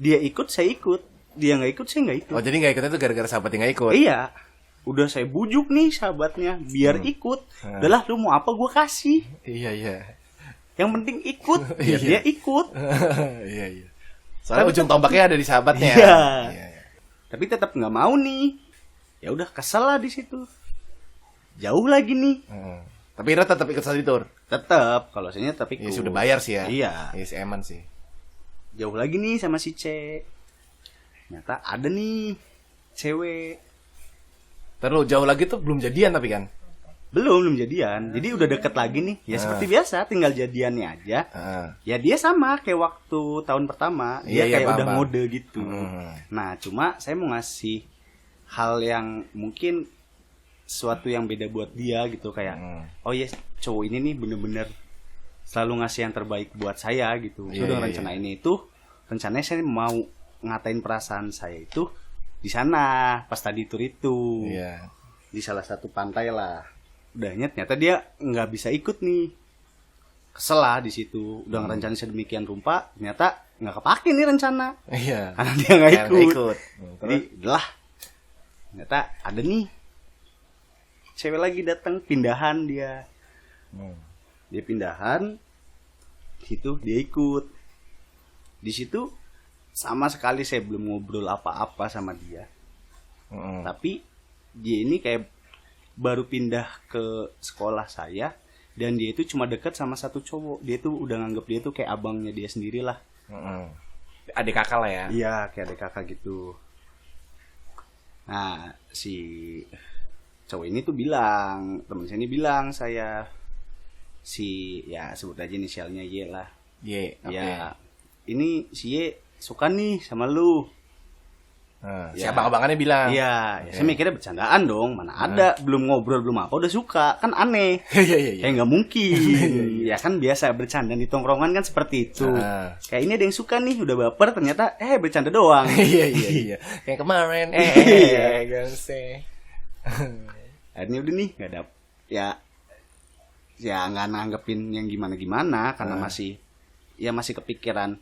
S2: Dia ikut, saya ikut. Dia nggak ikut, saya nggak ikut.
S1: Oh, jadi nggak ikutnya tuh gara-gara sahabatnya nggak ikut?
S2: Iya. Udah saya bujuk nih sahabatnya biar ikut. Udahlah, lu mau apa gue kasih.
S1: Iya.
S2: Yang penting ikut. Biar dia ikut.
S1: Iya. Soalnya ujung tombaknya ada di sahabatnya.
S2: Iya. Tapi tetap nggak mau nih. Ya udah, kesel lah di situ. Jauh lagi nih.
S1: Tapi Ira tetap ikut study tour.
S2: Tetap, kalau saya tetap ikut.
S1: Ya sudah bayar sih ya.
S2: Iya.
S1: Si Eman sih.
S2: Jauh lagi nih sama si C. Ternyata ada nih cewek.
S1: Terus jauh lagi tuh belum jadian tapi kan?
S2: Belum jadian. Jadi udah deket lagi nih. Ya seperti biasa, tinggal jadiannya aja. Ya dia sama kayak waktu tahun pertama. Dia kayak udah mode gitu. Nah, cuma saya mau ngasih hal yang mungkin sesuatu yang beda buat dia gitu, kayak oh ya cowok ini nih bener-bener selalu ngasih yang terbaik buat saya gitu. Saya udah rencanain itu, rencananya saya mau ngatain perasaan saya itu di sana pas tadi tour itu, di salah satu pantai lah. Udahnya ternyata dia nggak bisa ikut nih, kesel lah di situ. Udah ngerencanain sedemikian rupa, ternyata nggak kepake nih rencana. Karena dia nggak ikut. Jadi udah, ternyata ada nih cewek lagi datang, pindahan dia. Dia pindahan, situ dia ikut. Di situ sama sekali saya belum ngobrol apa-apa sama dia. Tapi dia ini kayak baru pindah ke sekolah saya, dan dia itu cuma dekat sama satu cowok. Dia tuh udah nganggep dia tuh kayak abangnya dia sendiri lah.
S1: Adik kakak lah ya.
S2: Iya, kayak adik kakak gitu. Nah, si cowok ini tuh bilang, temen saya ini bilang, saya si, ya sebut aja inisialnya Y lah.
S1: Y, oke.
S2: Ya, ini si Y suka nih sama lu.
S1: Si abang-abangannya bilang.
S2: Iya, saya mikirnya bercandaan dong, mana ada, belum ngobrol, belum apa, udah suka, kan aneh. Kayak nggak mungkin. Ya kan biasa bercanda di tongkrongan kan seperti itu. Kayak ini ada yang suka nih, udah baper, ternyata bercanda doang.
S1: Iya. Kayak kemarin.
S2: Akhirnya udah nih nggak dapet, ya nggak nanggepin yang gimana karena masih kepikiran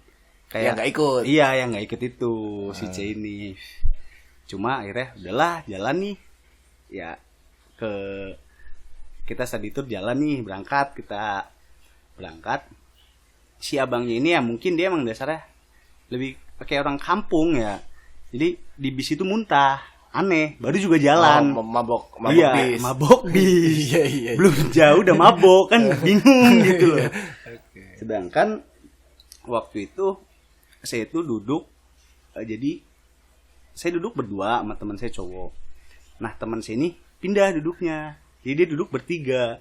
S2: kayak
S1: nggak ikut.
S2: Iya, yang nggak ikut itu si C ini. Cuma akhirnya udahlah, jalan nih ya, kita study tour, jalan nih, kita berangkat. Si abangnya ini ya mungkin dia emang dasarnya lebih kayak orang kampung ya, jadi di bis itu muntah. Aneh, baru juga jalan.
S1: Mabok
S2: bis. Mabok bis.
S1: Iya.
S2: Belum jauh udah mabok, kan bingung gitu loh. Sedangkan waktu itu saya itu duduk, jadi saya duduk berdua sama teman saya cowok. Nah, teman saya ini pindah duduknya, jadi dia duduk bertiga.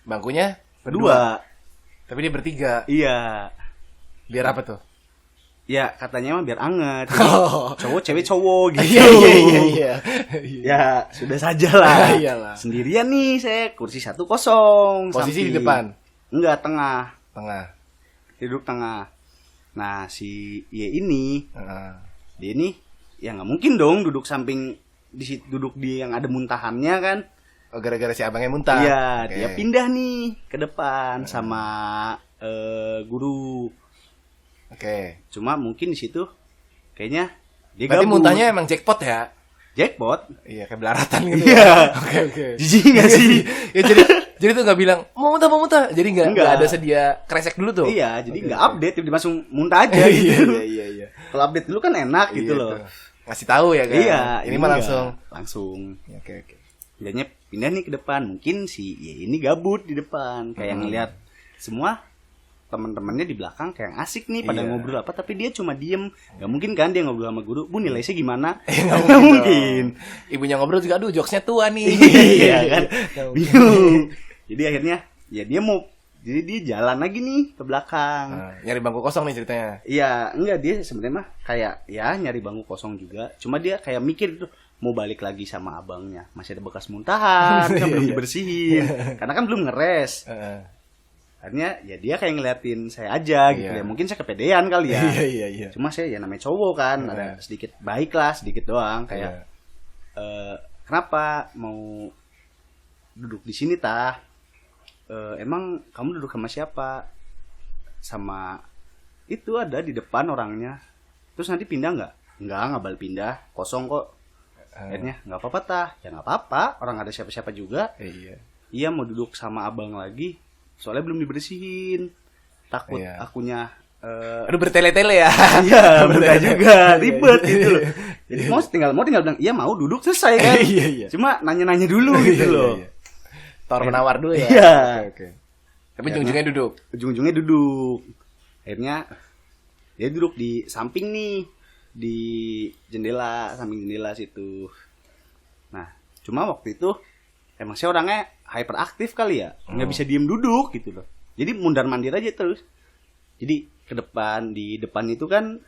S1: Bangkunya
S2: berdua.
S1: Tapi dia bertiga.
S2: Iya.
S1: Biar apa tuh?
S2: Ya katanya mah biar anget. Cowok cewek cowok gitu.
S1: Iya.
S2: Ya sudah sajalah.
S1: Iyalah.
S2: Sendirian nih saya, kursi 1 kosong.
S1: Posisi di depan?
S2: Enggak, tengah.
S1: Duduk
S2: tengah. Nah si Y ini, dia ini ya nggak mungkin dong duduk samping duduk di yang ada muntahannya kan.
S1: Oh, gara-gara si abangnya muntah.
S2: Iya, dia pindah nih ke depan sama guru. Cuma mungkin di situ kayaknya dia
S1: berarti
S2: gabut.
S1: muntahnya emang jackpot ya?
S2: Jackpot?
S1: Iya, kayak belaratan gitu.
S2: Iya.
S1: Oke.
S2: Jijik nggak sih?
S1: Ya, jadi tuh nggak bilang mau muntah. Jadi nggak ada sedia kresek dulu tuh.
S2: Iya, jadi nggak update, tiba-tiba langsung muntah aja gitu.
S1: Iya.
S2: Kalau update dulu kan enak gitu loh.
S1: Ngasih tahu ya kan.
S2: Iya.
S1: Ini mah
S2: langsung.
S1: Oke.
S2: Jadinya pindah nih ke depan. Mungkin si Y ini gabut di depan, kayak ngeliat semua teman-temannya di belakang kayak asik nih pada
S1: Iya.
S2: ngobrol apa, tapi dia cuma diem. Gak mungkin kan dia ngobrol sama guru, Bu nilai saya gimana?
S1: Nggak
S2: Nggak
S1: mungkin. Ibunya ngobrol juga, aduh jokesnya tua nih.
S2: Iya kan,
S1: Nggak mungkin.
S2: bingung. Jadi akhirnya ya dia mau, jadi dia jalan lagi nih ke belakang.
S1: Nah, nyari bangku kosong nih ceritanya.
S2: Iya, enggak, dia sebenarnya mah kayak ya nyari bangku kosong juga. Cuma dia kayak mikir tuh mau balik lagi sama abangnya. Masih ada bekas muntahan, kan belum
S1: Iya.
S2: dibersihin. Karena kan belum ngeres.
S1: Heeh.
S2: Akhirnya ya dia kayak ngeliatin saya aja gitu
S1: Iya.
S2: ya. Mungkin saya kepedean kali ya.
S1: Iya.
S2: Cuma saya ya namanya cowok kan,
S1: Iya.
S2: ada sedikit baik lah, sedikit doang
S1: Iya.
S2: kayak kenapa mau duduk di sini tah? Emang kamu duduk sama siapa? Sama itu ada di depan orangnya. Terus nanti pindah nggak? Nggak balik pindah, kosong kok. Akhirnya nggak apa-apa tah, ya nggak apa-apa. Orang ada siapa-siapa juga.
S1: Iya.
S2: Iya mau duduk sama abang lagi, soalnya belum dibersihin. Takut
S1: Iya.
S2: akunya
S1: Aduh bertele-tele ya.
S2: iya mudah juga ribet gitu loh. Jadi mau tinggal bilang iya mau duduk selesai kan.
S1: Iya.
S2: Cuma nanya-nanya dulu gitu loh.
S1: Iya. Tawar menawar dulu ya.
S2: Iya.
S1: Oke. Tapi ujung-ujungnya duduk.
S2: Ujung-ujungnya duduk. Akhirnya dia duduk di samping nih, di jendela, samping jendela situ. Nah, cuma waktu itu emang saya orangnya hyperaktif kali ya, nggak bisa diem duduk gitu loh. Jadi mundar-mandir aja terus. Jadi ke depan, di depan itu kan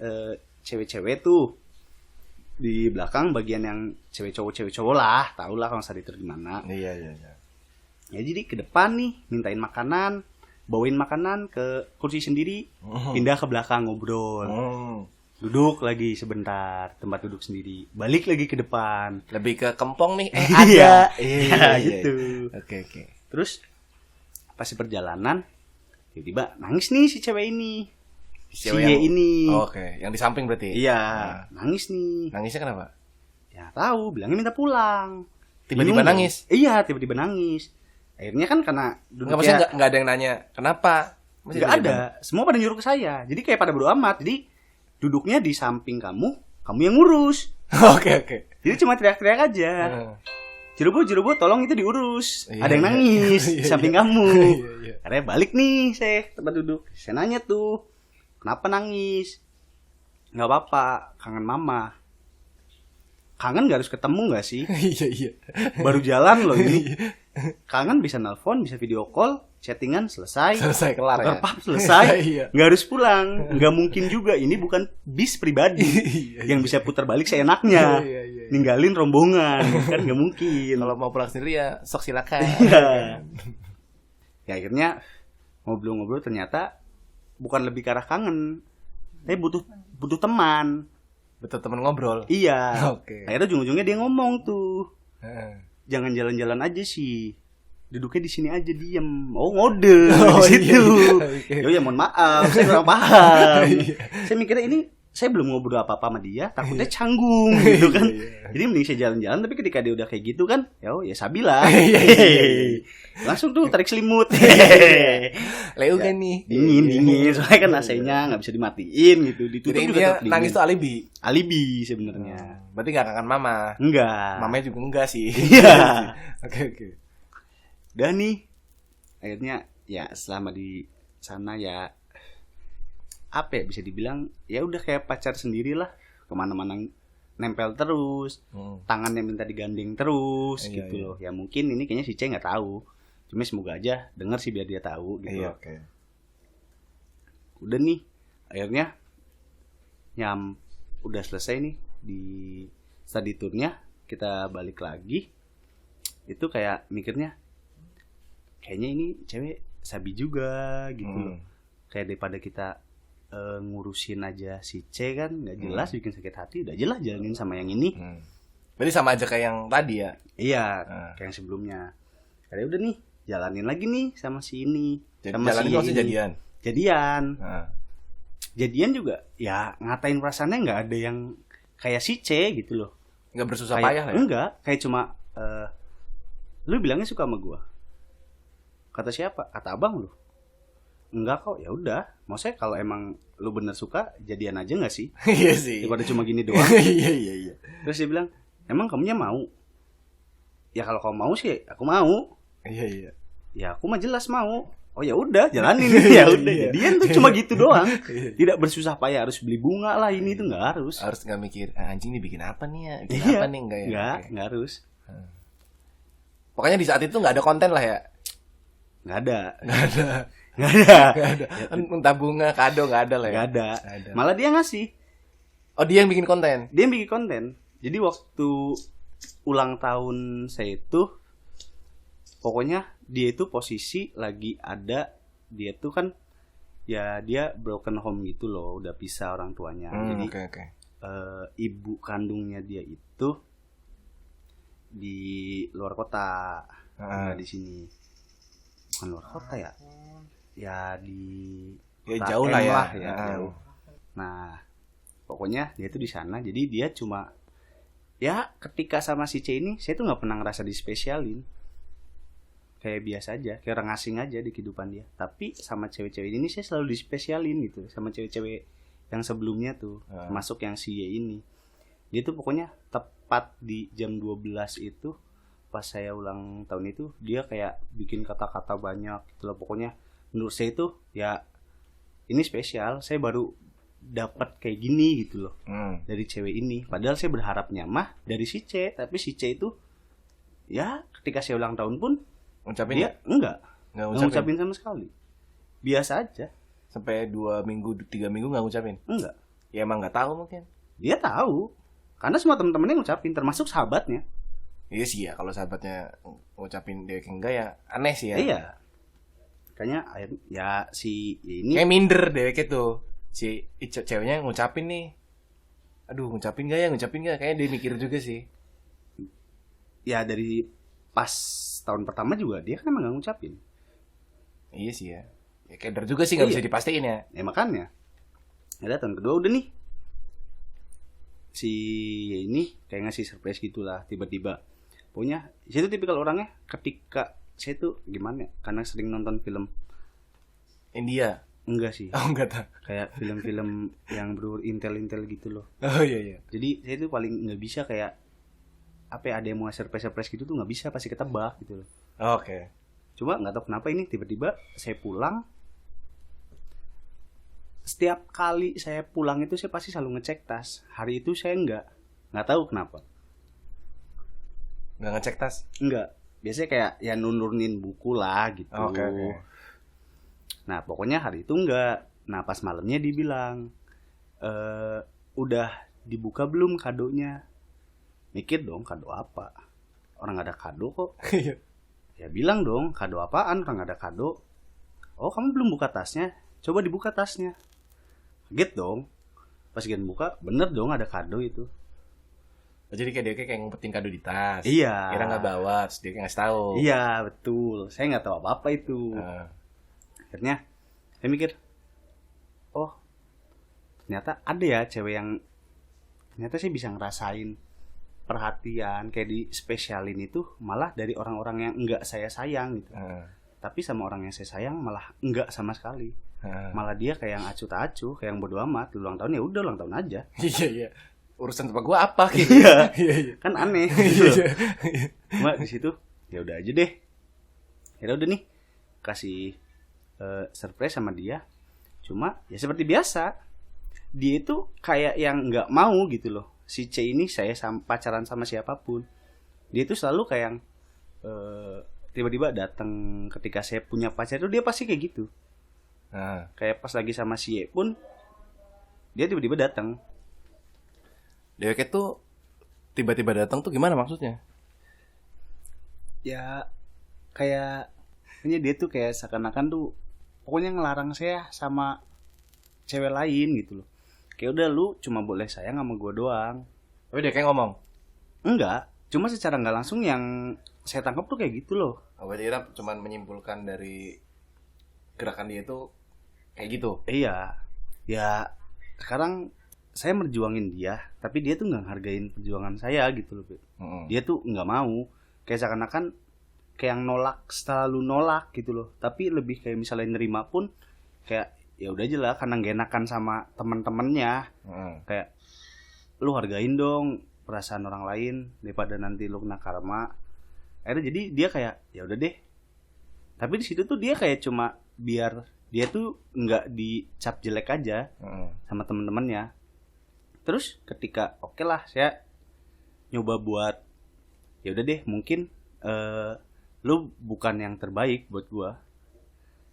S2: cewek-cewek tuh, di belakang bagian yang cewek cowok lah, tau lah kalau study tour gimana.
S1: Iya.
S2: Ya jadi ke depan nih, mintain makanan, bawain makanan ke kursi sendiri, pindah ke belakang ngobrol. Duduk lagi sebentar, tempat duduk sendiri. Balik lagi ke depan.
S1: Lebih ke kempong nih.
S2: Iya.
S1: Ada.
S2: Ya, gitu.
S1: Oke.
S2: Terus pas di perjalanan tiba-tiba nangis nih si cewek ini. Si
S1: Cewek
S2: Y
S1: yang-
S2: ini.
S1: Oke, yang di samping berarti.
S2: Iya,
S1: Nah,
S2: nangis nih.
S1: nangisnya kenapa?
S2: Ya tahu, bilangnya minta pulang.
S1: Tiba-tiba
S2: Bingung.
S1: nangis?
S2: Iya, tiba-tiba nangis. Akhirnya kan karena
S1: Enggak, maksudnya
S2: duduknya
S1: nggak ada yang nanya kenapa? Masih
S2: nggak
S1: tiba-tiba?
S2: ada. Semua pada nyuruh ke saya. Jadi kayak pada bodo amat. Jadi duduknya di samping kamu yang ngurus.
S1: Oke.
S2: Jadi cuma teriak-teriak aja.
S1: Heeh.
S2: Jerobo, tolong itu diurus.
S1: Iya,
S2: Ada yang
S1: iya.
S2: nangis di
S1: Iya,
S2: samping
S1: iya.
S2: kamu.
S1: Iya.
S2: Akhirnya balik nih saya tempat duduk. Saya nanya tuh, kenapa nangis? Nggak apa-apa, kangen mama. Kangen nggak harus ketemu nggak sih?
S1: Iya.
S2: Baru jalan loh ini. Kangen bisa nelpon, bisa video call, chattingan selesai.
S1: Selesai kelar ya.
S2: Tukar pap selesai.
S1: Iya.
S2: Nggak harus pulang. Nggak mungkin juga. Ini bukan bis pribadi
S1: Iya,
S2: yang bisa putar balik seenaknya.
S1: Iya.
S2: Ninggalin rombongan kan nggak mungkin.
S1: Kalau mau pulang sendiri ya sok silakan.
S2: Iya. Ya akhirnya ngobrol-ngobrol ternyata bukan lebih ke arah kangen, tapi butuh teman.
S1: Betul temen ngobrol.
S2: Iya.
S1: Oke.
S2: Akhirnya ujung-ujungnya dia ngomong tuh,
S1: Heeh.
S2: jangan jalan-jalan aja sih, duduknya di sini aja diem. Oh ngode
S1: Oh,
S2: di situ.
S1: iya.
S2: Yo ya mohon maaf, saya kurang paham.
S1: Iya.
S2: Saya mikirnya ini saya belum ngobrol apa-apa sama dia, takutnya canggung gitu kan.
S1: Iya.
S2: Jadi mending saya jalan-jalan, tapi ketika dia udah kayak gitu kan, ya sabila.
S1: Iya.
S2: Langsung tuh tarik selimut.
S1: Leu kan nih.
S2: Dingin, soalnya kan AC-nya nggak bisa dimatiin gitu. Ditutup
S1: Jadi
S2: juga
S1: dia
S2: tetap dingin.
S1: nangis tuh alibi.
S2: Alibi sebenarnya.
S1: Berarti gak kangen mama.
S2: Enggak.
S1: Mamanya juga enggak sih.
S2: Iya.
S1: Oke.
S2: Dan nih akhirnya ya selama di sana ya apa ya bisa dibilang ya udah kayak pacar sendirilah, kemana-mana nempel terus, tangannya minta digandeng terus
S1: Iya,
S2: gitu
S1: iya.
S2: loh. Ya mungkin ini kayaknya si C nggak tahu, cuma semoga aja denger sih biar dia tahu gitu.
S1: Iya,
S2: loh.
S1: oke.
S2: Udah nih akhirnya udah selesai nih di study tournya, kita balik lagi. Itu kayak mikirnya kayaknya ini cewek sabi juga gitu loh. Kayak daripada kita ngurusin aja si C kan nggak jelas, bikin sakit hati, udah jelas jalanin sama yang ini.
S1: Berarti sama aja kayak yang tadi ya.
S2: Iya, kayak yang sebelumnya. Kayak udah nih jalanin lagi nih sama si ini.
S1: Jadi
S2: sama
S1: jalan
S2: si
S1: itu maksudnya
S2: ini.
S1: jadian.
S2: Jadian.
S1: Nah.
S2: Jadian juga ya ngatain perasaannya nggak ada yang kayak si C gitu loh.
S1: Nggak bersusah
S2: Kayak,
S1: payah lah ya.
S2: enggak, kayak cuma lu bilangnya suka sama gua. Kata siapa? Kata abang lu. Enggak kok, ya udah. Maksudnya kalau emang lu bener suka, jadian aja nggak sih?
S1: Iya sih.
S2: Daripada cuma gini doang.
S1: Iya.
S2: Terus dia bilang, emang kamunya mau? Ya kalau kamu mau sih, aku mau.
S1: Iya.
S2: Ya aku mah jelas mau. oh ya udah jalanin ya udah
S1: Iya.
S2: jadian tuh cuma gitu doang. Tidak bersusah payah harus beli bunga lah ini tuh nggak harus.
S1: Harus nggak mikir anjing nih bikin apa nih ya, bikin
S2: Iya,
S1: apa nih enggak ya. Oke.
S2: nggak harus.
S1: Pokoknya di saat itu nggak ada konten lah ya.
S2: Nggak ada.
S1: Nggak ada.
S2: Nggak ada.
S1: Nggak ada. Entah bunga, kado nggak ada lah ya.
S2: Nggak ada.
S1: Nggak ada.
S2: Malah dia ngasih.
S1: Oh dia yang bikin konten.
S2: Dia yang bikin konten. Jadi waktu ulang tahun saya itu, pokoknya dia itu posisi lagi ada, dia tuh kan ya dia broken home gitu loh, udah pisah orang tuanya. Jadi
S1: Oke.
S2: ibu kandungnya dia itu di luar kota, nggak di sini. Bukan luar kota ya? Ya di
S1: Ya
S2: kota
S1: jauh
S2: M
S1: lah ya.
S2: ya jauh. Nah, pokoknya dia tuh di sana. Jadi dia cuma ya ketika sama si C ini saya tuh nggak pernah ngerasa dispesialin. Kayak biasa aja, kayak orang asing aja di kehidupan dia. Tapi sama cewek-cewek ini saya selalu dispesialin gitu. Sama cewek-cewek yang sebelumnya tuh, masuk yang si Y ini. Dia tuh pokoknya tepat di jam 12 itu pas saya ulang tahun itu dia kayak bikin kata-kata banyak gitu loh. Pokoknya menurut saya itu ya ini spesial, saya baru dapat kayak gini gitu loh dari cewek ini. Padahal saya berharapnya mah dari si C, tapi si C itu ya ketika saya ulang tahun pun
S1: Ngucapin
S2: dia enggak
S1: nggak
S2: ngucapin sama sekali, biasa aja.
S1: sampai 2 minggu 3 minggu nggak ngucapin.
S2: Enggak,
S1: Ya emang nggak tahu mungkin.
S2: dia tahu karena semua teman-temannya ngucapin termasuk sahabatnya.
S1: Iya sih ya kalau sahabatnya ngucapin dia enggak ya aneh sih ya.
S2: Iya, kayaknya ya si ini
S1: Kayak minder deh tuh. Si ceweknya ngucapin nih. Aduh, ngucapin gak ya? Ngucapin gak? Kayaknya dia mikir juga sih.
S2: ya dari pas tahun pertama juga dia kan emang gak ngucapin.
S1: Iya sih ya. Ya keder juga sih gak
S2: Iya.
S1: bisa dipastiin ya.
S2: Ya makanya ada tahun kedua udah nih si ini kayak ngasih surprise gitulah tiba-tiba. Pokoknya saya tuh tipikal orangnya ketika saya tuh gimana ya, karena sering nonton film.
S1: India.
S2: Enggak sih,
S1: Oh enggak tahu.
S2: kayak film-film yang intel gitu loh.
S1: Oh iya iya.
S2: Jadi saya tuh paling nggak bisa kayak apa ya, ada yang mau surprise gitu tuh nggak bisa, pasti ketebak gitu loh.
S1: Oke.
S2: Cuma nggak tahu kenapa ini tiba-tiba saya pulang. Setiap kali saya pulang itu saya pasti selalu ngecek tas. Hari itu saya nggak tahu kenapa.
S1: Nggak ngecek tas.
S2: Enggak. Biasanya kayak ya nurunin buku lah gitu.
S1: Oke.
S2: Nah pokoknya hari itu enggak. Nah pas malamnya dibilang udah dibuka belum kadonya? Mikir dong kado apa? Orang gak ada kado kok.
S1: Iya.
S2: Ya bilang dong kado apaan, orang gak ada kado. Oh kamu belum buka tasnya? Coba dibuka tasnya. Kaget dong. Pas gian buka bener dong ada kado itu.
S1: Oh, jadi kayak dia kayak ngumpetin kado di tas.
S2: Iya.
S1: Kira nggak bawa, terus dia kayak ngasih tahu.
S2: Iya betul. Saya nggak tahu apa-apa itu. Akhirnya saya mikir, oh ternyata ada ya cewek yang ternyata saya bisa ngerasain perhatian kayak di spesialin itu malah dari orang-orang yang enggak saya sayang gitu. Tapi sama orang yang saya sayang malah enggak sama sekali. Malah dia kayak yang acuh tak acuh, kayak yang bodo amat. Ulang tahun ya udah ulang tahun aja.
S1: Iya iya. Urusan sama gua apa gitu.
S2: Iya.
S1: Iya.
S2: Kan aneh.
S1: Iya.
S2: Cuma di situ ya udah aja deh. Ya udah nih kasih surprise sama dia. Cuma ya seperti biasa. Dia itu kayak yang nggak mau gitu loh. Si C ini saya pacaran sama siapapun. Dia itu selalu kayak yang tiba-tiba datang ketika saya punya pacar itu dia pasti kayak gitu. Kayak pas lagi sama si Y pun dia tiba-tiba datang.
S1: Dewek tuh tiba-tiba datang tuh gimana maksudnya?
S2: Ya kayak dia tuh kayak seakan-akan tuh pokoknya ngelarang saya sama cewek lain gitu loh. Kayak udah lu cuma boleh sayang sama gue doang.
S1: Oh dia kayak ngomong.
S2: Enggak, cuma secara nggak langsung yang saya tangkap tuh kayak gitu loh.
S1: Oh, berarti kita cuma menyimpulkan dari gerakan dia itu kayak gitu.
S2: Iya, ya sekarang saya merjuangin dia, tapi dia tuh nggak hargain perjuangan saya gitu loh. Dia tuh nggak mau, kayak seakan-akan kayak yang nolak, selalu nolak gitu loh. Tapi lebih kayak misalnya nerima pun kayak ya udah aja lah karena gak enakan sama teman-temannya. Kayak lu hargain dong perasaan orang lain daripada nanti lu kena karma. Akhirnya jadi dia kayak ya udah deh, Tapi di situ tuh dia kayak cuma biar dia tuh nggak dicap jelek aja sama teman-temannya. Terus ketika oke lah saya nyoba buat ya udah deh mungkin lu bukan yang terbaik buat gua.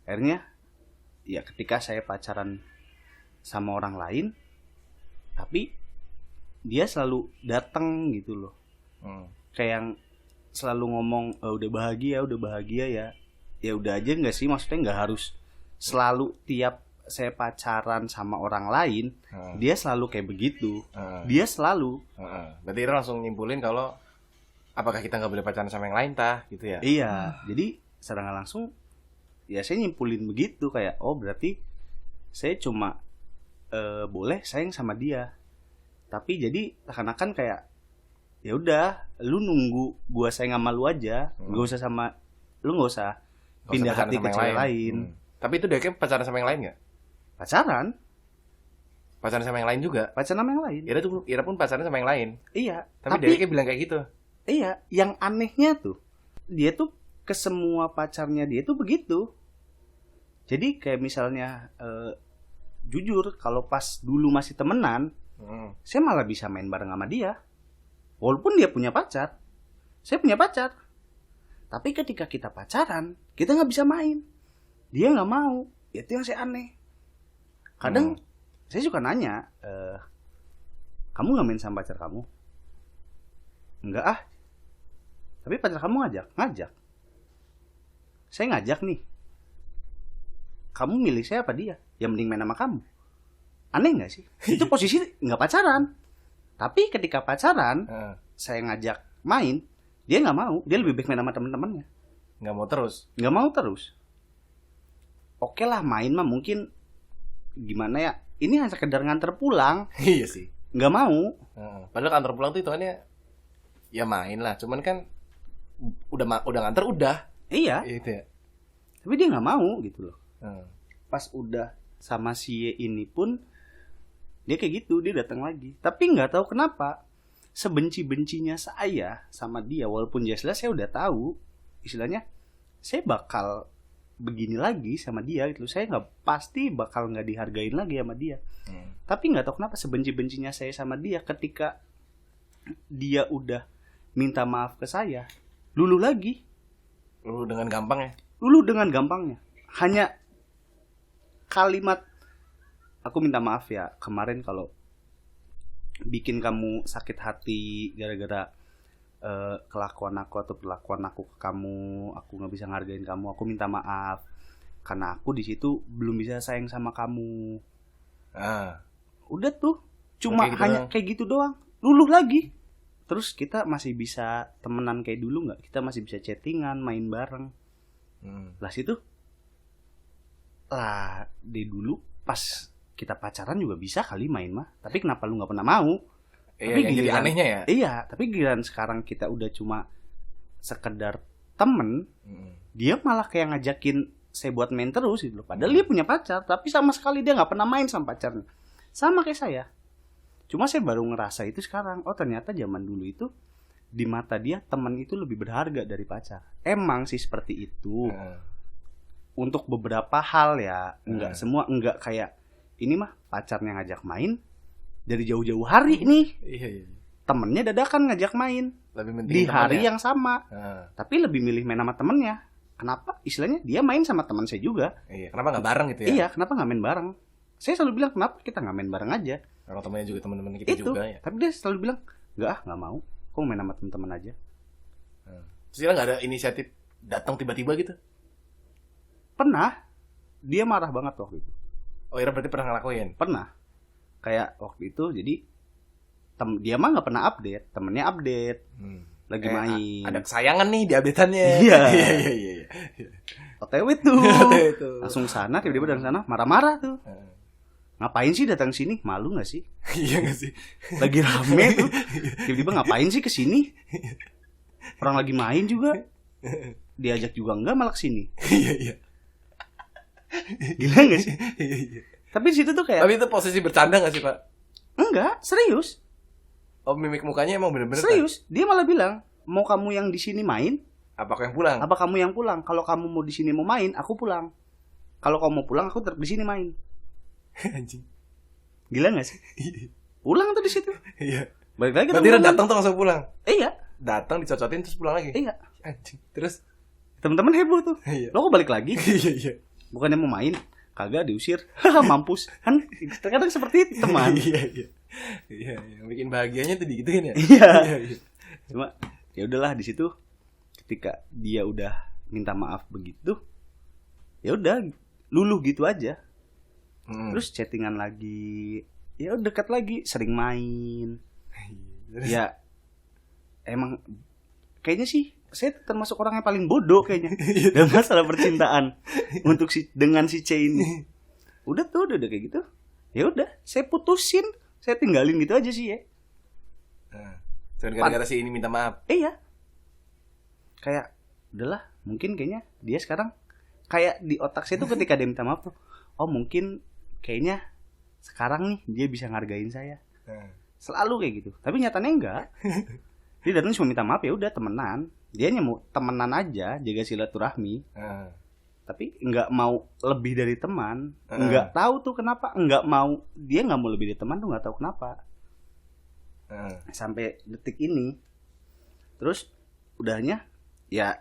S2: Akhirnya ya ketika saya pacaran sama orang lain, tapi dia selalu datang gitu loh. Kayak yang selalu ngomong udah bahagia ya. Ya udah aja nggak sih, maksudnya nggak harus selalu tiap saya pacaran sama orang lain dia selalu kayak begitu. Dia selalu.
S1: Berarti Ira langsung nyimpulin kalau apakah kita nggak boleh pacaran sama yang lain tah gitu ya?
S2: Iya, jadi secara nggak langsung ya saya nyimpulin begitu kayak oh berarti saya cuma boleh sayang sama dia. Tapi jadi seakan-akan kayak ya udah lu nunggu gua sayang sama lu aja, nggak usah sama lu, nggak usah pindah hati ke cewek lain.
S1: Tapi itu dia kayak pacaran sama yang lain nggak?
S2: Pacaran
S1: sama yang lain juga.
S2: Pacaran sama yang lain.
S1: Ira pun pacaran sama yang lain.
S2: Iya.
S1: Tapi dia kayak bilang kayak gitu.
S2: Iya. Yang anehnya tuh dia tuh ke semua pacarnya dia tuh begitu. Jadi kayak misalnya jujur kalau pas dulu masih temenan, saya malah bisa main bareng sama dia. Walaupun dia punya pacar, saya punya pacar. Tapi ketika kita pacaran, kita nggak bisa main. Dia nggak mau. Itu yang saya aneh. Kadang saya suka nanya, kamu nggak main sama pacar kamu? Enggak ah. Tapi pacar kamu ngajak. Saya ngajak nih. Kamu milih saya apa dia? Yang mending main sama kamu. Aneh nggak sih? Itu posisi nggak pacaran. Tapi ketika pacaran, saya ngajak main, dia nggak mau. Dia lebih baik main sama teman-temannya.
S1: Nggak mau terus.
S2: Oke lah main mah mungkin gimana ya? Ini hanya sekedar nganter pulang.
S1: Iya sih.
S2: Nggak mau.
S1: Padahal kantor pulang tuh hitungannya ya main lah. Cuman kan udah nganter udah.
S2: Iya.
S1: Gitu ya.
S2: Tapi dia nggak mau gitu loh. Pas udah sama si ini pun dia kayak gitu, dia datang lagi. Tapi nggak tahu kenapa sebenci-bencinya saya sama dia, walaupun jelas saya udah tahu istilahnya saya bakal begini lagi sama dia gitu. Saya pasti bakal nggak dihargain lagi sama dia. Tapi nggak tahu kenapa sebenci-bencinya saya sama dia ketika dia udah minta maaf ke saya, luluh lagi.
S1: Luluh dengan gampangnya. Hanya kalimat aku minta maaf ya kemarin kalau bikin kamu sakit hati gara-gara kelakuan aku atau perlakuan aku ke kamu, aku nggak bisa ngargain kamu, aku minta maaf karena aku di situ belum bisa sayang sama kamu. Udah tuh cuma kayak hanya kayak gitu doang, luluh lagi. Terus kita masih bisa temenan kayak dulu nggak? Kita masih bisa chattingan, main bareng. Lah situ lah di dulu pas kita pacaran juga bisa kali main mah. Tapi kenapa lu nggak pernah mau? Tapi jadi anehnya ya.
S2: Iya, tapi giliran sekarang kita udah cuma sekedar temen, dia malah kayak ngajakin saya buat main terus gitu loh. Padahal dia punya pacar, tapi sama sekali dia nggak pernah main sama pacarnya. Sama kayak saya. Cuma saya baru ngerasa itu sekarang. Oh ternyata zaman dulu itu di mata dia teman itu lebih berharga dari pacar. Emang sih seperti itu. Untuk beberapa hal ya, enggak semua, enggak kayak ini mah pacarnya ngajak main dari jauh-jauh hari nih.
S1: Iya.
S2: Temennya dadakan ngajak main di hari yang sama. Tapi lebih milih main sama temennya. Kenapa? Istilahnya dia main sama teman saya juga.
S1: Iya. Kenapa nggak bareng gitu ya?
S2: Iya. Kenapa nggak main bareng? Saya selalu bilang kenapa kita nggak main bareng aja.
S1: Kalau temennya juga teman-teman kita itu, juga ya.
S2: Tapi dia selalu bilang nggak mau. Kok main sama teman-teman aja.
S1: Terus dia nggak ada inisiatif datang tiba-tiba gitu?
S2: Pernah. Dia marah banget waktu itu.
S1: Oh Ira berarti pernah ngelakuin?
S2: Pernah. Kayak waktu itu jadi dia mah nggak pernah update, temennya update lagi main.
S1: Ada kesayangan nih di updateannya.
S2: Iya.
S1: Iya.
S2: OTW tuh. Langsung sana tiba-tiba dari sana marah-marah tuh. Ngapain sih datang sini? Malu nggak sih?
S1: Iya nggak sih?
S2: Lagi rame tuh. Tiba-tiba ngapain sih kesini? Orang lagi main juga. Diajak juga enggak malah kesini.
S1: Iya.
S2: Gila nggak sih?
S1: Iya.
S2: Tapi di situ tuh kayak.
S1: Tapi itu posisi bercanda nggak sih Pak?
S2: Enggak, serius.
S1: Oh mimik mukanya emang bener-bener
S2: serius. Kan? Dia malah bilang mau kamu yang di sini main
S1: Apa aku yang pulang?
S2: Apa kamu yang pulang? Kalau kamu mau di sini mau main, aku pulang. Kalau kamu mau pulang, aku tetap di sini main.
S1: Anjing.
S2: Gila nggak sih? Pulang tuh di situ.
S1: Iya.
S2: Balik lagi.
S1: Berarti dia datang tuh langsung pulang.
S2: Iya.
S1: Datang dicocotin terus pulang lagi.
S2: Iya.
S1: Anjing. Terus
S2: Teman-teman heboh tuh.
S1: Iya.
S2: Lo kok balik lagi?
S1: Iya iya.
S2: Bukannya mau main, kagak diusir. Mampus. Kan terkadang seperti itu teman.
S1: Iya iya. Iya, yang bikin bahagianya tuh digituin ya.
S2: Iya.
S1: Iya.
S2: Cuma ya udahlah di situ ketika dia udah minta maaf begitu, ya udah luluh gitu aja. Terus chattingan lagi, ya udah dekat lagi, sering main. Ya emang kayaknya sih saya termasuk orang yang paling bodoh kayaknya dalam masalah percintaan untuk dengan si C ini. Udah kayak gitu. Ya udah, saya putusin, saya tinggalin gitu aja sih ya.
S1: Gara-gara si ini minta maaf.
S2: Iya. Kayak udahlah, mungkin kayaknya dia sekarang kayak di otak saya tuh ketika dia minta maaf tuh, oh mungkin kayaknya sekarang nih dia bisa ngargain saya. Selalu kayak gitu. Tapi nyatanya enggak. Dia datang cuma minta maaf, ya udah temenan. Dia hanya mau temenan aja, jaga silaturahmi. Tapi enggak mau lebih dari teman. Enggak tahu tuh kenapa. Enggak mau, dia enggak mau lebih dari teman tuh enggak tahu kenapa. Sampai detik ini. Terus udahnya ya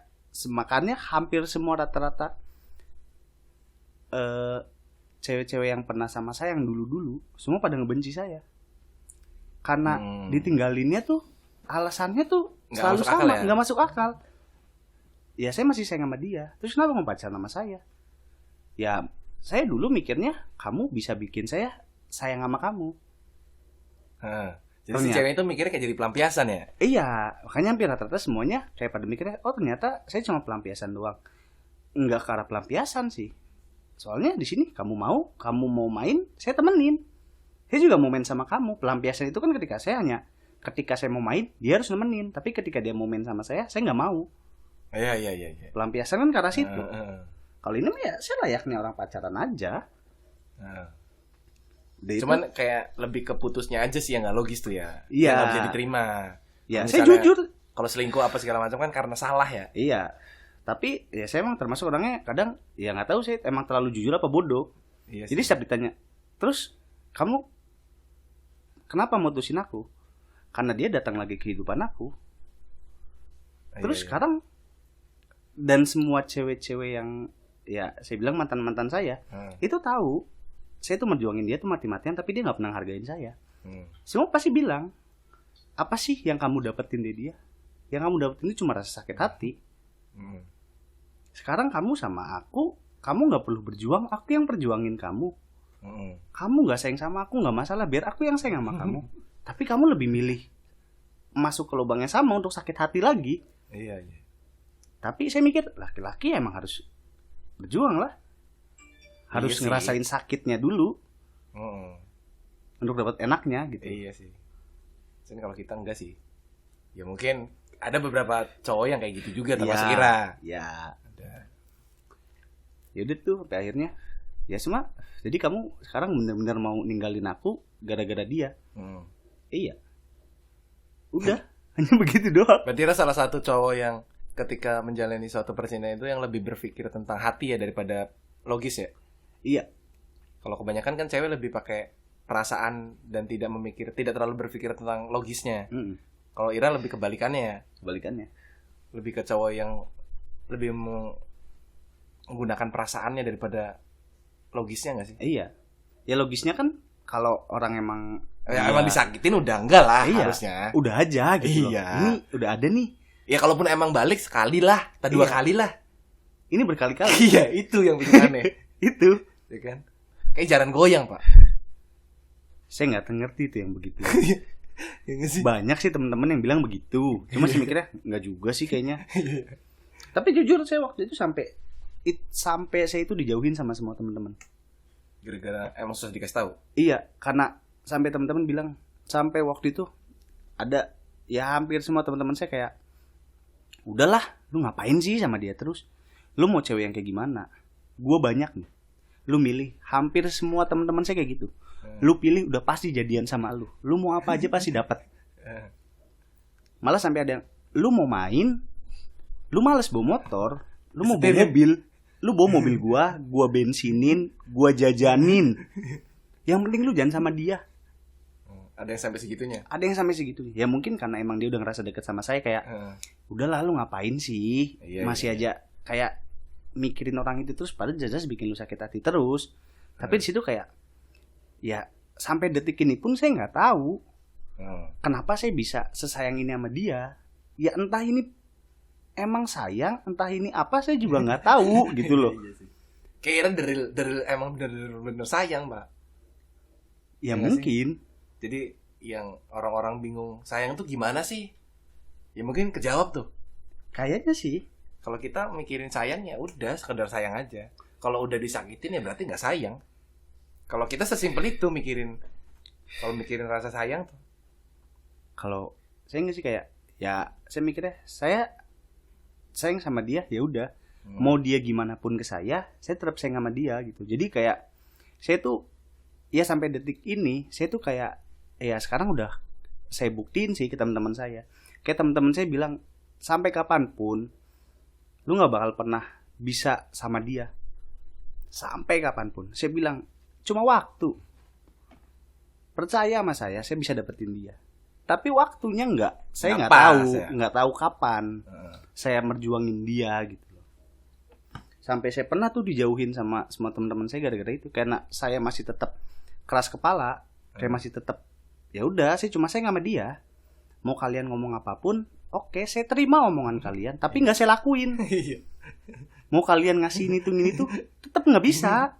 S2: makanya hampir semua rata-rata cewek-cewek yang pernah sama saya yang dulu-dulu semua pada ngebenci saya. Karena ditinggalinnya tuh alasannya tuh selalu sama, nggak masuk akal. Ya saya masih sayang sama dia. Terus kenapa mau pacaran sama saya? Ya saya dulu mikirnya kamu bisa bikin saya sayang sama kamu.
S1: Jadi si cewek itu mikirnya kayak jadi pelampiasan ya?
S2: Iya, makanya hampir rata-rata semuanya kayak pada mikirnya, oh ternyata saya cuma pelampiasan doang. Enggak ke arah pelampiasan sih. Soalnya di sini kamu mau main, saya temenin. Saya juga mau main sama kamu. Pelampiasan itu kan ketika saya mau main, dia harus nemenin. Tapi ketika dia mau main sama saya nggak mau.
S1: Iya.
S2: Pelampiasan kan ke arah situ. Kalau ini mah ya saya layaknya orang pacaran aja.
S1: Cuman kayak lebih ke putusnya aja sih yang nggak logis tuh ya.
S2: Iya.
S1: Nggak bisa diterima.
S2: Ya, saya jujur.
S1: Kalau selingkuh apa segala macam kan karena salah ya.
S2: Iya. Tapi ya saya emang termasuk orangnya kadang ya nggak tahu saya emang terlalu jujur apa bodoh.
S1: Iya.
S2: Jadi setiap ditanya, terus kamu kenapa mutusin aku? Karena dia datang lagi ke kehidupan aku. Terus sekarang dan semua cewek-cewek yang ya saya bilang mantan-mantan saya itu tahu saya tuh merjuangin dia tuh mati-matian, tapi dia nggak pernah hargain saya. Semua pasti bilang, apa sih yang kamu dapetin dari dia? Yang kamu dapetin itu cuma rasa sakit hati. Sekarang kamu sama aku, kamu nggak perlu berjuang, aku yang perjuangin kamu. Kamu nggak sayang sama aku nggak masalah, biar aku yang sayang sama kamu. Tapi kamu lebih milih masuk ke lubang yang sama untuk sakit hati lagi.
S1: Iya. Tapi
S2: saya mikir laki-laki emang harus berjuang lah. Harus ngerasain sakitnya dulu untuk dapat enaknya gitu.
S1: Iya sih. Jadi kalau kita enggak sih, ya mungkin ada beberapa cowok yang kayak gitu juga termasuk Ira.
S2: Ya. Ya udah tuh sampai akhirnya ya semua. Jadi kamu sekarang benar-benar mau ninggalin aku gara-gara dia. Iya. Udah hanya begitu doang.
S1: Berarti Ira salah satu cowok yang ketika menjalani suatu percintaan itu yang lebih berpikir tentang hati ya daripada logis ya.
S2: Iya.
S1: Kalau kebanyakan kan cewek lebih pakai perasaan dan tidak terlalu berpikir tentang logisnya. Kalau Ira lebih kebalikannya. Lebih ke cowok yang lebih menggunakan perasaannya daripada logisnya nggak sih?
S2: Iya. Ya logisnya kan kalau orang emang
S1: emang disakitin udah enggak lah harusnya.
S2: Udah aja gitu.
S1: Iya.
S2: Ini udah ada nih.
S1: Ya kalaupun emang balik sekali lah, atau dua kali lah. Ini
S2: berkali-kali.
S1: Iya, itu yang bikin aneh.
S2: Itu.
S1: Ya kan? Kayak jarang goyang, Pak.
S2: Saya nggak ngerti itu yang begitu.
S1: Ya sih?
S2: Banyak sih teman-teman yang bilang begitu. Cuma saya mikirnya nggak juga sih kayaknya. Tapi jujur saya waktu itu sampai saya itu dijauhin sama semua teman-teman.
S1: Gara-gara emang susah dikasih tahu.
S2: Iya, karena sampai teman-teman bilang sampai waktu itu ada ya hampir semua teman-teman saya kayak udahlah, lu ngapain sih sama dia terus? Lu mau cewek yang kayak gimana? Gua banyak nih. Lu milih. Hampir semua teman-teman saya kayak gitu. Lu pilih udah pasti jadian sama lu. Lu mau apa aja pasti dapat. Malah sampai ada yang lu mau main, Lu males bawa motor, lu mau
S1: Setir,
S2: bawa
S1: ya?
S2: mobil. Lu bawa mobil gua bensinin, gua jajanin. Yang penting lu jangan sama dia.
S1: Ada yang sampai segitunya.
S2: Ada yang sampai segitu. Ya mungkin karena emang dia udah ngerasa deket sama saya kayak udahlah lu ngapain sih?
S1: Iya,
S2: Masih
S1: iya.
S2: aja kayak mikirin orang itu terus padahal jelas bikin lu sakit hati terus. Tapi di situ kayak ya sampai detik ini pun saya nggak tahu kenapa saya bisa sesayang ini sama dia. Ya entah ini emang sayang, entah ini apa saya juga nggak tahu gitu loh.
S1: Iya sih. Kayaknya dari emang bener sayang, Pak.
S2: Ya
S1: Iya
S2: mungkin.
S1: Jadi yang orang-orang bingung sayang tuh gimana sih? Ya mungkin kejawab tuh.
S2: Kayaknya sih.
S1: Kalau kita mikirin sayang ya udah sekedar sayang aja. Kalau udah disakitin ya berarti nggak sayang. Kalau kita sesimpel itu mikirin, kalau mikirin rasa sayang tuh.
S2: Kalau saya nggak sih kayak ya saya mikirnya saya sayang sama dia ya udah. Mau dia gimana pun ke saya tetap sayang sama dia gitu. Jadi kayak saya tuh ya sampai detik ini saya tuh kayak ya sekarang udah saya buktiin sih ke teman-teman saya. Kayak teman-teman saya bilang sampai kapanpun lu nggak bakal pernah bisa sama dia. Sampai kapanpun. Saya bilang cuma waktu. Percaya sama saya bisa dapetin dia. Tapi waktunya nggak, saya nggak tahu, nggak tahu kapan saya merjuangin dia gitu loh. Sampai saya pernah tuh dijauhin sama semua teman-teman saya gara-gara itu, karena saya masih tetap keras kepala, kayak masih tetap ya udah, saya cuma sayang sama dia. Mau kalian ngomong apapun, oke, saya terima omongan kalian, tapi nggak saya lakuin. Mau kalian ngasih ini tuh, tetap nggak bisa.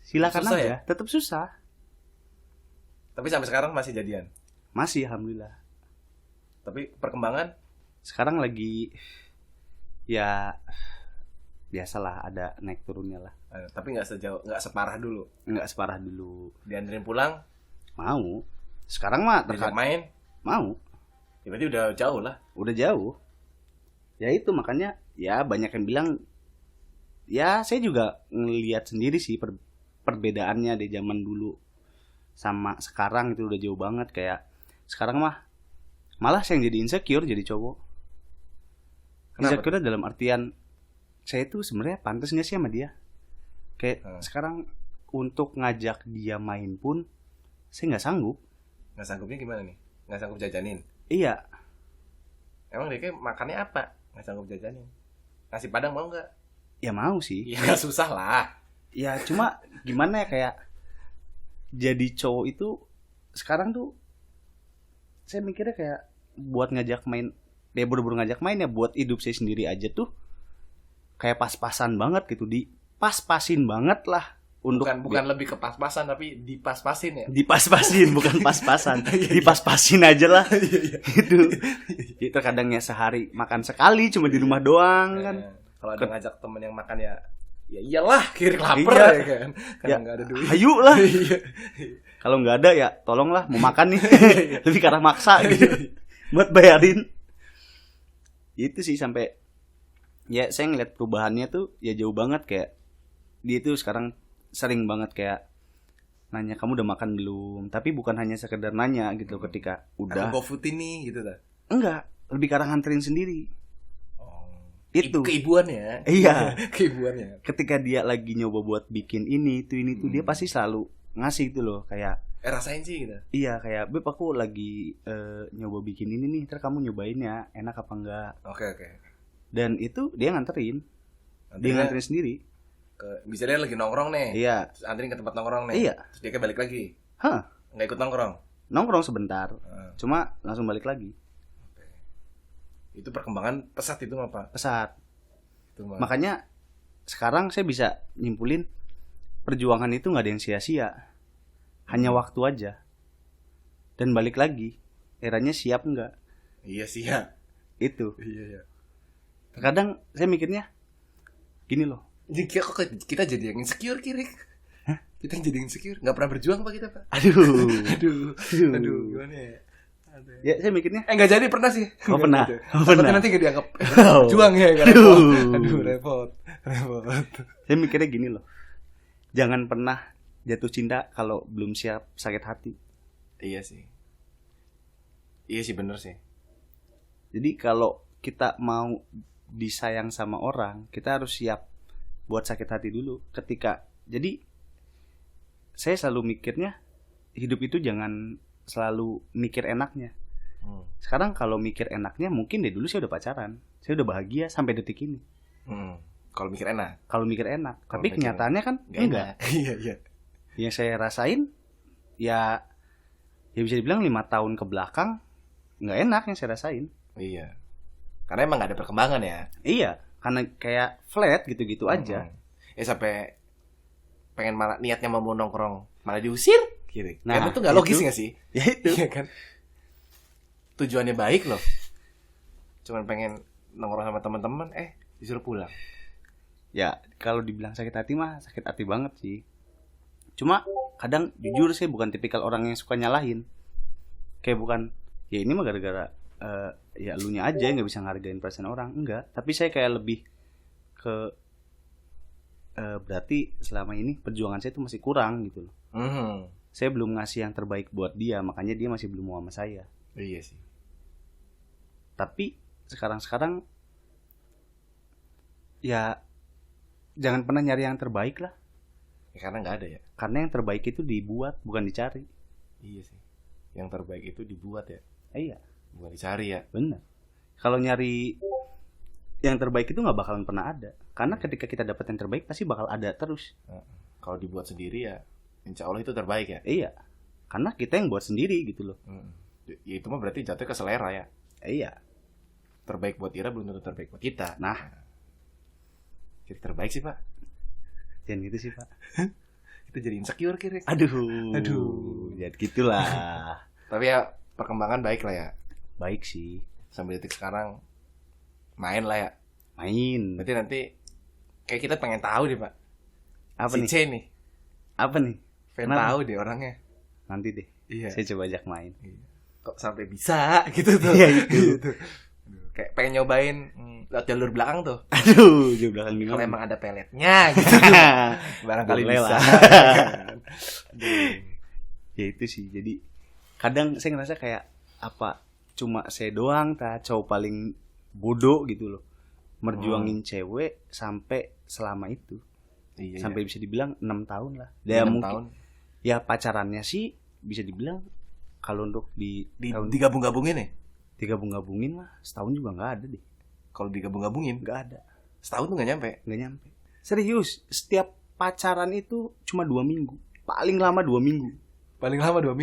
S2: Silakan
S1: susah
S2: aja,
S1: ya?
S2: tetap susah.
S1: Tapi sampai sekarang masih jadian.
S2: Masih alhamdulillah.
S1: Tapi perkembangan
S2: Sekarang lagi ya biasalah ada naik turunnya lah.
S1: tapi nggak separah dulu.
S2: Nggak separah dulu.
S1: Dianterin pulang,
S2: Mau. Sekarang mah
S1: diajak main,
S2: mau.
S1: ya berarti udah jauh lah.
S2: Udah jauh. Ya itu makanya ya banyak yang bilang ya saya juga ngelihat sendiri sih perbedaannya di zaman dulu sama sekarang itu udah jauh banget. Kayak sekarang mah malah saya yang jadi insecure jadi cowok.
S1: Kenapa?
S2: Insecure dalam artian saya tuh sebenarnya pantas nggak sih sama dia. Kayak sekarang untuk ngajak dia main pun saya nggak sanggup.
S1: Nggak sanggupnya gimana nih? Nggak sanggup jajanin.
S2: Iya.
S1: Emang dia kayak makannya apa? Nggak sanggup jajanin. Nasi padang mau nggak?
S2: Ya mau sih.
S1: Ya nggak susah lah.
S2: Ya cuma gimana ya kayak jadi cowok itu sekarang tuh saya mikirnya kayak buat ngajak main, ya buru-buru ngajak main ya buat hidup saya sendiri aja tuh kayak pas-pasan banget gitu, pas-pasin banget lah untuk
S1: Bukan lebih ke pas-pasan tapi dipas-pasin ya.
S2: dipas-pasin bukan pas-pasan, dipas-pasin aja lah. Itu terkadangnya sehari makan sekali cuma di rumah doang kan.
S1: Kalau ada ngajak temen yang makan ya iyalah kiri lapar
S2: Iya.
S1: ya kan. Karena nggak ada duit.
S2: Hayu lah.
S1: Iya.
S2: Kalau nggak ada ya tolonglah mau makan nih. Lebih karena maksa gitu. Buat bayarin. Itu sih sampai ya saya ngeliat perubahannya tuh ya jauh banget. Kayak dia tuh sekarang sering banget kayak nanya kamu udah makan belum, tapi bukan hanya sekedar nanya gitu ketika udah.
S1: Aku GoFoodin nih gitu dah.
S2: Enggak, lebih karena nganterin sendiri. Itu
S1: keibuannya.
S2: Iya.
S1: Keibuannya.
S2: Ketika dia lagi nyoba buat bikin ini tuh dia pasti selalu ngasih itu loh kayak
S1: Rasain sih gitu.
S2: iya kayak Beb aku lagi nyoba bikin ini nih, ntar kamu nyobain ya enak apa enggak.
S1: Oke.
S2: Dan itu dia nganterin. Dia nganterin sendiri.
S1: Bisa dia lagi nongkrong nih.
S2: Iya.
S1: Terus anterin ke tempat nongkrong nih.
S2: Iya.
S1: Terus dia kayak balik lagi.
S2: Hah,
S1: Nggak ikut nongkrong.
S2: nongkrong sebentar. Cuma langsung balik lagi.
S1: Itu perkembangan pesat itu mah Pak.
S2: Pesat.
S1: Itu mah.
S2: Makanya sekarang saya bisa nyimpulin perjuangan itu nggak ada yang sia-sia. Hanya waktu aja. Dan balik lagi, eranya siap nggak?
S1: Iya sih ya.
S2: Itu.
S1: Iya.
S2: Terkadang saya mikirnya gini loh.
S1: Jadi kok kita jadi yang insecure kiri. Kita yang jadi insecure. Nggak pernah berjuang Pak kita Pak.
S2: Aduh.
S1: Aduh. Gimana ya?
S2: Ya saya mikirnya
S1: Nggak jadi pernah sih.
S2: Oh, pernah.
S1: Gitu.
S2: Oh,
S1: Takutnya
S2: pernah.
S1: nanti nggak dianggap
S2: Oh.
S1: juang ya kan.
S2: Aduh.
S1: Repot.
S2: Saya mikirnya gini loh. Jangan pernah jatuh cinta kalau belum siap sakit hati.
S1: Iya sih. Iya sih bener sih.
S2: Jadi kalau kita mau disayang sama orang, kita harus siap buat sakit hati dulu. Jadi saya selalu mikirnya hidup itu jangan selalu mikir enaknya. Sekarang kalau mikir enaknya mungkin dari dulu saya udah pacaran, saya udah bahagia sampai detik ini.
S1: Kalau mikir enak.
S2: Tapi kenyataannya kan enggak.
S1: Iya.
S2: Yang saya rasain ya bisa dibilang 5 tahun ke belakang nggak enak yang saya rasain.
S1: Iya. Karena emang gak ada perkembangan ya.
S2: Iya, karena kayak flat gitu-gitu aja.
S1: Sampai pengen malah niatnya mau nongkrong malah diusir gitu.
S2: Nah,
S1: itu gak logis gak sih?
S2: Ya itu.
S1: Iya kan? Tujuannya baik loh. Cuman pengen nongkrong sama teman-teman, disuruh pulang.
S2: Ya, kalau dibilang sakit hati mah sakit hati banget sih. Cuma kadang jujur saya bukan tipikal orang yang suka nyalahin. Kayak bukan, ya ini mah gara-gara ya elunya aja yang gak bisa ngargain perasaan orang. Enggak, tapi saya kayak lebih ke berarti selama ini perjuangan saya itu masih kurang gitu loh. Saya belum ngasih yang terbaik buat dia, makanya dia masih belum mau sama saya.
S1: Iya sih.
S2: Tapi sekarang ya jangan pernah nyari yang terbaik lah.
S1: Ya, karena nggak ada ya.
S2: Karena yang terbaik itu dibuat, bukan dicari.
S1: Iya sih. Yang terbaik itu dibuat ya.
S2: Iya.
S1: Bukan dicari ya.
S2: Benar. Kalau nyari yang terbaik itu nggak bakalan pernah ada. Karena ketika kita dapat yang terbaik pasti bakal ada terus.
S1: Kalau dibuat sendiri ya, insya Allah itu terbaik ya.
S2: Iya. Karena kita yang buat sendiri gitu loh.
S1: Ya itu mah berarti jatuh ke selera ya.
S2: Iya.
S1: Terbaik buat Ira belum tentu terbaik buat kita.
S2: Nah.
S1: Jadi terbaik sih Pak.
S2: Jangan gitu sih Pak.
S1: Itu jadi insecure kira.
S2: Aduh. Jadi gitulah.
S1: Tapi ya perkembangan baik lah ya.
S2: Baik sih.
S1: Sampai detik sekarang main lah ya.
S2: Main.
S1: Berarti nanti kayak kita pengen tahu deh Pak.
S2: Apa
S1: si
S2: nih?
S1: C nih.
S2: Apa nih?
S1: Pengen tahu deh orangnya.
S2: Nanti deh.
S1: Iya.
S2: Saya coba ajak main.
S1: Kok sampai bisa gitu tuh.
S2: Iya itu.
S1: Kayak pengen nyobain lewat jalur belakang tuh.
S2: Aduh, jalur belakang gimana?
S1: Kalau emang ada peletnya gitu. Barangkali
S2: Boleh
S1: bisa.
S2: Ya itu sih. Jadi kadang saya ngerasa kayak apa? Cuma saya doang cowok paling bodoh gitu loh. Merjuangin cewek sampai selama itu.
S1: Iya,
S2: sampai bisa dibilang 6 tahun lah.
S1: 6
S2: mungkin
S1: tahun.
S2: Ya pacarannya sih bisa dibilang kalau untuk
S1: digabung-gabungin nih.
S2: Digabung-gabungin lah setahun juga nggak ada deh.
S1: Kalau digabung-gabungin
S2: Nggak ada.
S1: setahun tuh nggak nyampe.
S2: Serius, setiap pacaran itu cuma 2 minggu. Paling lama 2 minggu.
S1: Paling lama 2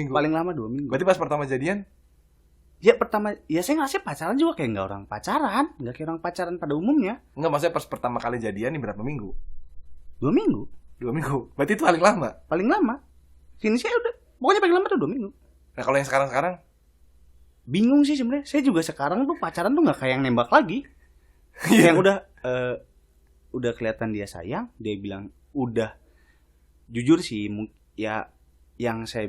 S1: minggu. Berarti pas pertama jadian?
S2: Ya pertama, ya saya ngasih pacaran juga kayak nggak orang pacaran, nggak kayak orang pacaran pada umumnya.
S1: Enggak, maksudnya pas pertama kali jadian nih berapa minggu?
S2: 2 minggu.
S1: 2 minggu. Berarti itu paling lama.
S2: Paling lama. Sini saya udah, pokoknya paling lama tuh 2 minggu.
S1: Nah kalau yang sekarang
S2: bingung sih sebenarnya. Saya juga sekarang tuh pacaran tuh nggak kayak yang nembak lagi. Yang udah kelihatan dia sayang, dia bilang udah. Jujur sih, ya yang saya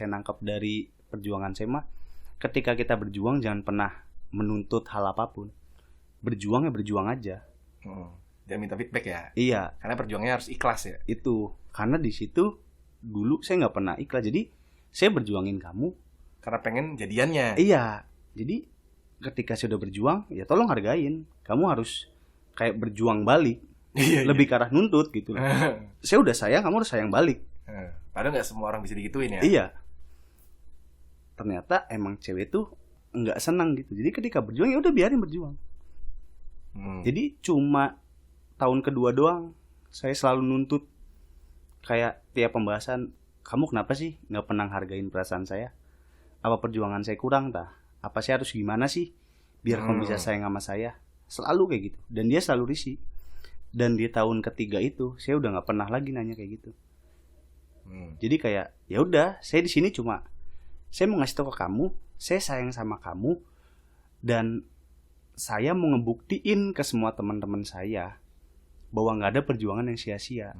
S2: nangkap dari perjuangan saya mah, ketika kita berjuang jangan pernah menuntut hal apapun. Berjuang ya berjuang aja.
S1: Jangan minta feedback ya.
S2: Iya.
S1: Karena perjuangannya harus ikhlas ya.
S2: Itu karena di situ dulu saya nggak pernah ikhlas. Jadi saya berjuangin kamu
S1: karena pengen jadiannya.
S2: Iya. Jadi ketika saya udah berjuang, ya tolong hargain. Kamu harus kayak berjuang balik. Lebih ke arah nuntut gitu. Saya udah sayang, kamu harus sayang balik.
S1: Padahal nggak semua orang bisa digituin ya.
S2: Iya. Ternyata emang cewek tuh nggak senang gitu. Jadi ketika berjuang ya udah biarin berjuang. Jadi cuma tahun kedua doang saya selalu nuntut. Kayak tiap pembahasan, kamu kenapa sih nggak pernah hargain perasaan saya? Apa perjuangan saya kurang tah? Apa saya harus gimana sih biar kamu bisa sayang sama saya? Selalu kayak gitu. Dan dia selalu risih. Dan di tahun ketiga itu saya udah nggak pernah lagi nanya kayak gitu. Jadi kayak ya udah, saya di sini cuma saya mau ngasih tahu ke kamu, saya sayang sama kamu, dan saya mau ngebuktiin ke semua teman-teman saya bahwa nggak ada perjuangan yang sia-sia.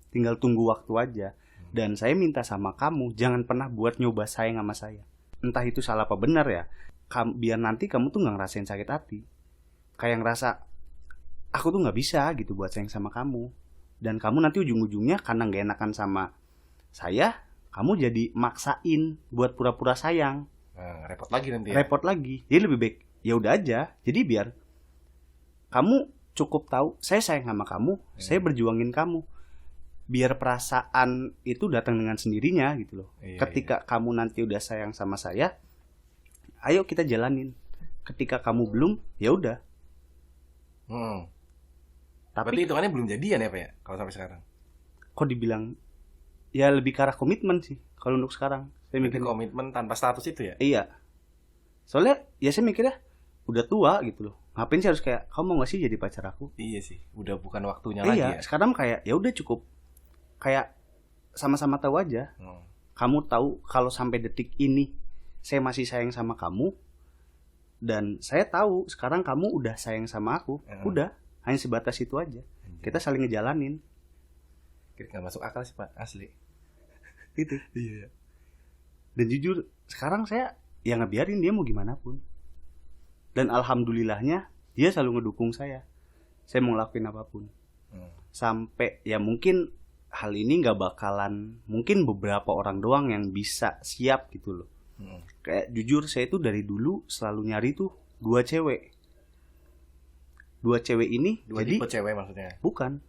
S2: Tinggal tunggu waktu aja. Dan saya minta sama kamu jangan pernah buat nyoba sayang sama saya. Entah itu salah apa benar ya. Biar nanti kamu tuh nggak ngerasain sakit hati. Kayak ngerasa aku tuh nggak bisa gitu buat sayang sama kamu. Dan kamu nanti ujung-ujungnya karena nggak enakan sama saya, kamu jadi maksain buat pura-pura sayang.
S1: Repot lagi nanti ya.
S2: Repot lagi. Jadi lebih baik ya udah aja. Jadi biar kamu cukup tahu saya sayang sama kamu, saya berjuangin kamu. Biar perasaan itu datang dengan sendirinya gitu loh. Ketika kamu nanti udah sayang sama saya, ayo kita jalanin. Ketika kamu belum, ya udah.
S1: Tapi berarti hitungannya belum jadian ya Pak ya kalau sampai sekarang?
S2: Kok dibilang ya lebih ke arah komitmen sih kalau untuk sekarang. Saya mikir
S1: komitmen tanpa status itu ya?
S2: Iya. Soalnya ya saya mikirnya udah tua gitu loh. Ngapain sih harus kayak kamu mau gak sih jadi pacar aku?
S1: Iya sih, udah bukan waktunya lagi ya.
S2: Iya, sekarang kayak ya udah cukup. Kayak sama-sama tahu aja. Kamu tahu kalau sampai detik ini saya masih sayang sama kamu. Dan saya tahu sekarang kamu udah sayang sama aku. Udah, hanya sebatas itu aja. Kita saling ngejalanin.
S1: Gak masuk akal sih Pak, asli.
S2: Gitu.
S1: Iya.
S2: Dan jujur sekarang saya ya ngebiarin dia mau gimana pun. Dan alhamdulillahnya dia selalu ngedukung saya. Saya mau ngelakuin apapun. Sampai ya mungkin hal ini gak bakalan, mungkin beberapa orang doang yang bisa siap gitu loh. Kayak jujur saya tuh dari dulu selalu nyari tuh 2 cewek. 2 cewek ini
S1: 2
S2: jadi
S1: tipe cewek maksudnya?
S2: Bukan.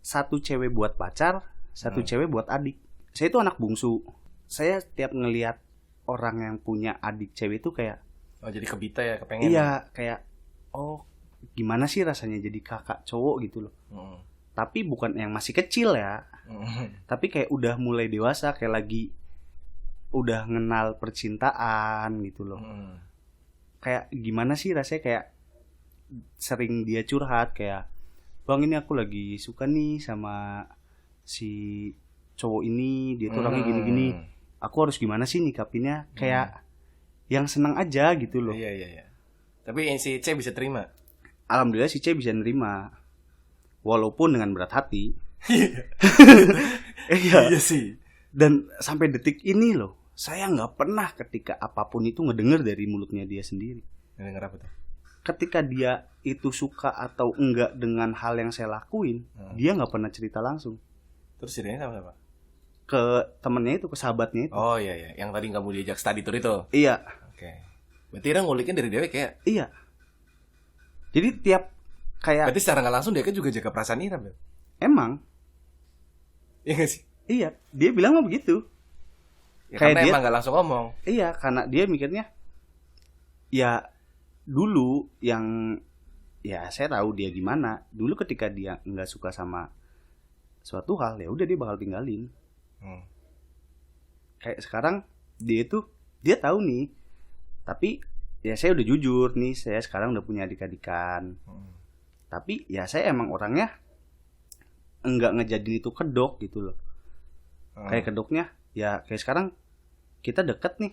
S2: 1 cewek buat pacar, 1 cewek buat adik. Saya itu anak bungsu. Saya setiap ngelihat orang yang punya adik cewek itu kayak
S1: jadi kebita ya, kepengen.
S2: Iya, kayak gimana sih rasanya jadi kakak cowok gitu loh. Tapi bukan yang masih kecil ya. Tapi kayak udah mulai dewasa, kayak lagi udah ngenal percintaan gitu loh. Kayak gimana sih rasanya, kayak sering dia curhat kayak, "Bang, ini aku lagi suka nih sama si cowok ini, dia tuh orangnya gini-gini. Aku harus gimana sih nyikapinnya?" Kayak yang senang aja gitu loh.
S1: Iya. Tapi si C bisa terima.
S2: Alhamdulillah si C bisa nerima. Walaupun dengan berat hati. Iya
S1: sih.
S2: Dan sampai detik ini loh, saya nggak pernah ketika apapun itu ngedenger dari mulutnya dia sendiri.
S1: Ngedenger apa tuh?
S2: Ketika dia itu suka atau enggak dengan hal yang saya lakuin, dia nggak pernah cerita langsung.
S1: Terus ceritanya sama siapa?
S2: Ke temennya itu, ke sahabatnya itu.
S1: Oh iya, yang tadi kamu diajak study tour itu.
S2: Iya.
S1: Oke. Berarti dia ngulikin dari dia kayak.
S2: Iya. Jadi tiap kayak.
S1: Berarti secara nggak langsung dia kan juga jaga perasaan Ira, Beb.
S2: Emang.
S1: Iya gak sih?
S2: Iya. Dia bilang mah begitu.
S1: Ya, kayak karena dia emang nggak langsung ngomong.
S2: Iya, karena dia mikirnya ya dulu yang ya saya tahu dia gimana. Dulu ketika dia nggak suka sama suatu hal, ya udah dia bakal tinggalin. Kayak sekarang dia tahu nih. Tapi ya saya udah jujur nih, saya sekarang udah punya adik-adikan. Tapi ya saya emang orangnya enggak ngejadiin itu kedok gitu loh. Kayak kedoknya ya kayak sekarang kita deket nih.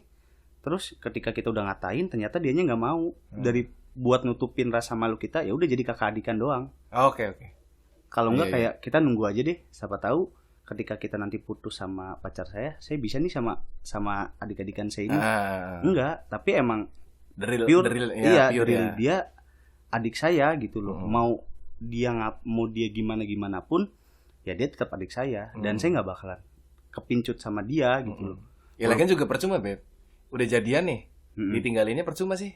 S2: Terus ketika kita udah ngatain ternyata dianya enggak mau. Dari buat nutupin rasa malu kita, ya udah jadi kakak adikan doang.
S1: Oke.
S2: Kalau enggak kayak kita nunggu aja deh, siapa tahu ketika kita nanti putus sama pacar saya bisa nih sama adik-adikan saya ini. Enggak, tapi emang pure dia adik saya gitu loh. Mau dia gimana pun ya dia tetap adik saya. Dan saya nggak bakalan kepincut sama dia gitu loh.
S1: Ya lagian juga percuma, Beb. Udah jadian nih, ditinggalinnya percuma sih.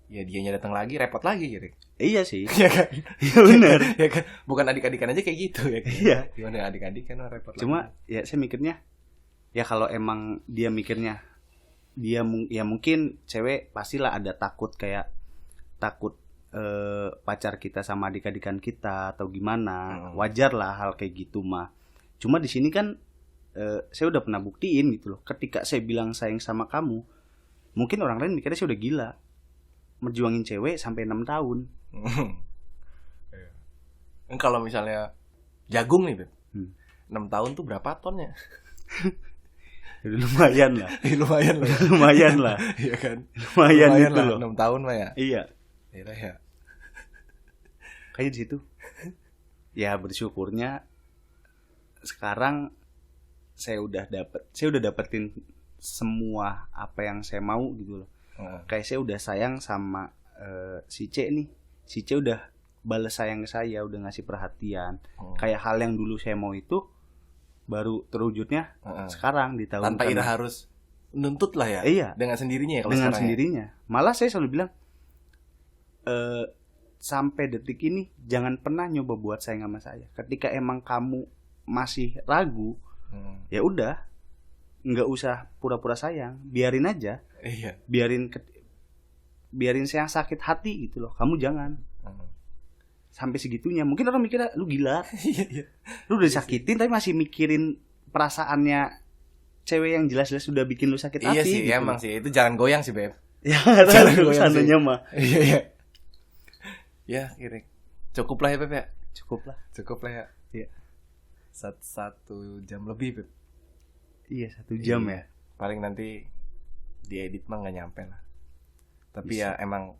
S1: Ya dianya datang lagi repot lagi gitu.
S2: Iya sih.
S1: Iya kan?
S2: Iya benar.
S1: Ya kan? Bukan adik-adikan aja kayak gitu ya kan?
S2: Iya.
S1: Gimana adik-adikan repot
S2: Cuma
S1: lagi.
S2: Ya saya mikirnya ya kalau emang dia mikirnya ya mungkin cewek pastilah ada takut pacar kita sama adik-adikan kita atau gimana. Wajar lah hal kayak gitu mah. Cuma di sini kan saya udah pernah buktiin gitu loh. Ketika saya bilang sayang sama kamu, mungkin orang lain mikirnya saya udah gila. Merjuangin cewek sampai 6 tahun.
S1: Kalau misalnya jagung nih, Beb. 6 tahun tuh berapa ton ya?
S2: Lumayan lah.
S1: Lumayan lah. Iya kan?
S2: Lumayan gitu
S1: lah,
S2: loh.
S1: 6 tahun mah ya.
S2: Iya.
S1: Ya.
S2: Kayak di situ. Ya bersyukurnya sekarang saya udah dapetin semua apa yang saya mau gitu loh. Kayak saya udah sayang sama si C nih. Si C udah balas sayang ke saya, udah ngasih perhatian. Kayak hal yang dulu saya mau itu baru terwujudnya sekarang di tahun.
S1: Tanpa Ira harus nuntut lah ya.
S2: Iya.
S1: Dengan sendirinya ya kalau
S2: dengan
S1: sekarang.
S2: Sendirinya. Malah saya selalu bilang, sampai detik ini jangan pernah nyoba buat sayang sama saya. Ketika emang kamu masih ragu, ya udah, nggak usah pura-pura sayang, biarin aja,
S1: Iya.
S2: biarin saya sakit hati gitu loh. Kamu jangan sampai segitunya. Mungkin orang mikirnya lu gila,
S1: Iya.
S2: lu udah disakitin tapi masih mikirin perasaannya cewek yang jelas-jelas sudah bikin lu sakit
S1: Iya
S2: hati.
S1: sih,
S2: gitu
S1: emang
S2: loh.
S1: sih itu jangan goyang sih, Beb.
S2: Ya,
S1: Jangan
S2: tahu
S1: goyang
S2: sananya
S1: sih.
S2: mah.
S1: Iya, iya. Ya, kira cukup lah ya, Beb ya.
S2: Cukup lah.
S1: Cukup lah ya.
S2: Iya.
S1: Satu jam lebih, Beb.
S2: Iya, 1 jam
S1: Iya.
S2: ya.
S1: Paling nanti diedit mah nggak nyampe lah. Tapi
S2: Bisa.
S1: ya emang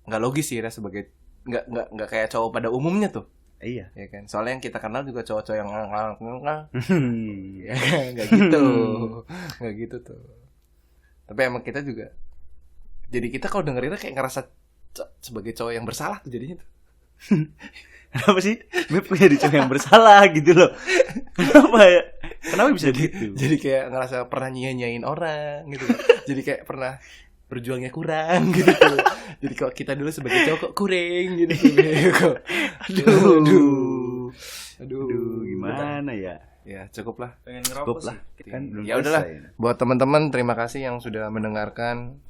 S1: nggak logis sih ya sebagai nggak kayak cowok pada umumnya tuh,
S2: Iya.
S1: ya kan? Soalnya yang kita kenal juga cowok-cowok yang ya kan? Nggak gitu, nggak gitu tuh. Tapi emang kita juga, jadi kita kalau dengerinnya kayak ngerasa sebagai cowok yang bersalah tuh jadinya tuh.
S2: Kenapa sih Beb punya cowok yang bersalah gitu loh? Kenapa ya? Kenapa bisa gitu?
S1: Jadi kayak ngerasa pernah nyanyain orang gitu. Jadi kayak pernah berjuangnya kurang gitu. Jadi kok kita dulu sebagai cowok kok kurang gitu. Aduh,
S2: Gimana ya?
S1: Ya cukup lah.
S3: Pengen
S2: Cukup
S3: ngerokok
S2: lah.
S3: sih.
S2: Kan belum
S1: Ya udahlah.
S2: selesai.
S1: Buat teman-teman terima kasih yang sudah mendengarkan.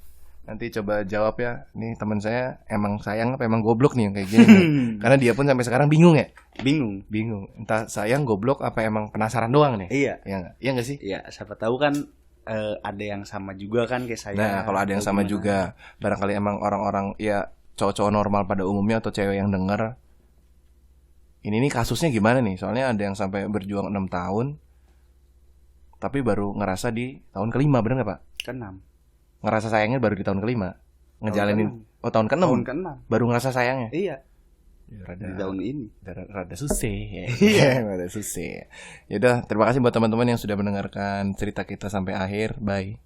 S1: Nanti coba jawab ya. Nih teman saya emang sayang apa emang goblok nih yang kayak gini. nih. Karena dia pun sampai sekarang bingung ya.
S2: Bingung.
S1: Bingung. Entah sayang goblok apa emang penasaran doang nih.
S2: Iya.
S1: Ya nggak? Iya nggak sih?
S2: Ya, siapa tahu kan ada yang sama juga kan kayak saya.
S1: Nah, kalau ada yang
S2: atau
S1: sama
S2: gimana.
S1: juga, barangkali emang orang-orang ya cowok-cowok normal pada umumnya atau cewek yang denger. Ini nih kasusnya gimana nih? Soalnya ada yang sampai berjuang 6 tahun tapi baru ngerasa di tahun kelima, bener gak Pak?
S2: Ke-6.
S1: Ngerasa sayangnya baru di tahun kelima. Ngejalanin tahun ke-6
S2: Tahun ke-6.
S1: baru ngerasa sayangnya.
S2: Iya,
S1: Ya,
S2: di tahun ini.
S1: rada susah ya. Iya, rada susah. Ya udah, terima kasih buat teman-teman yang sudah mendengarkan cerita kita sampai akhir. Bye.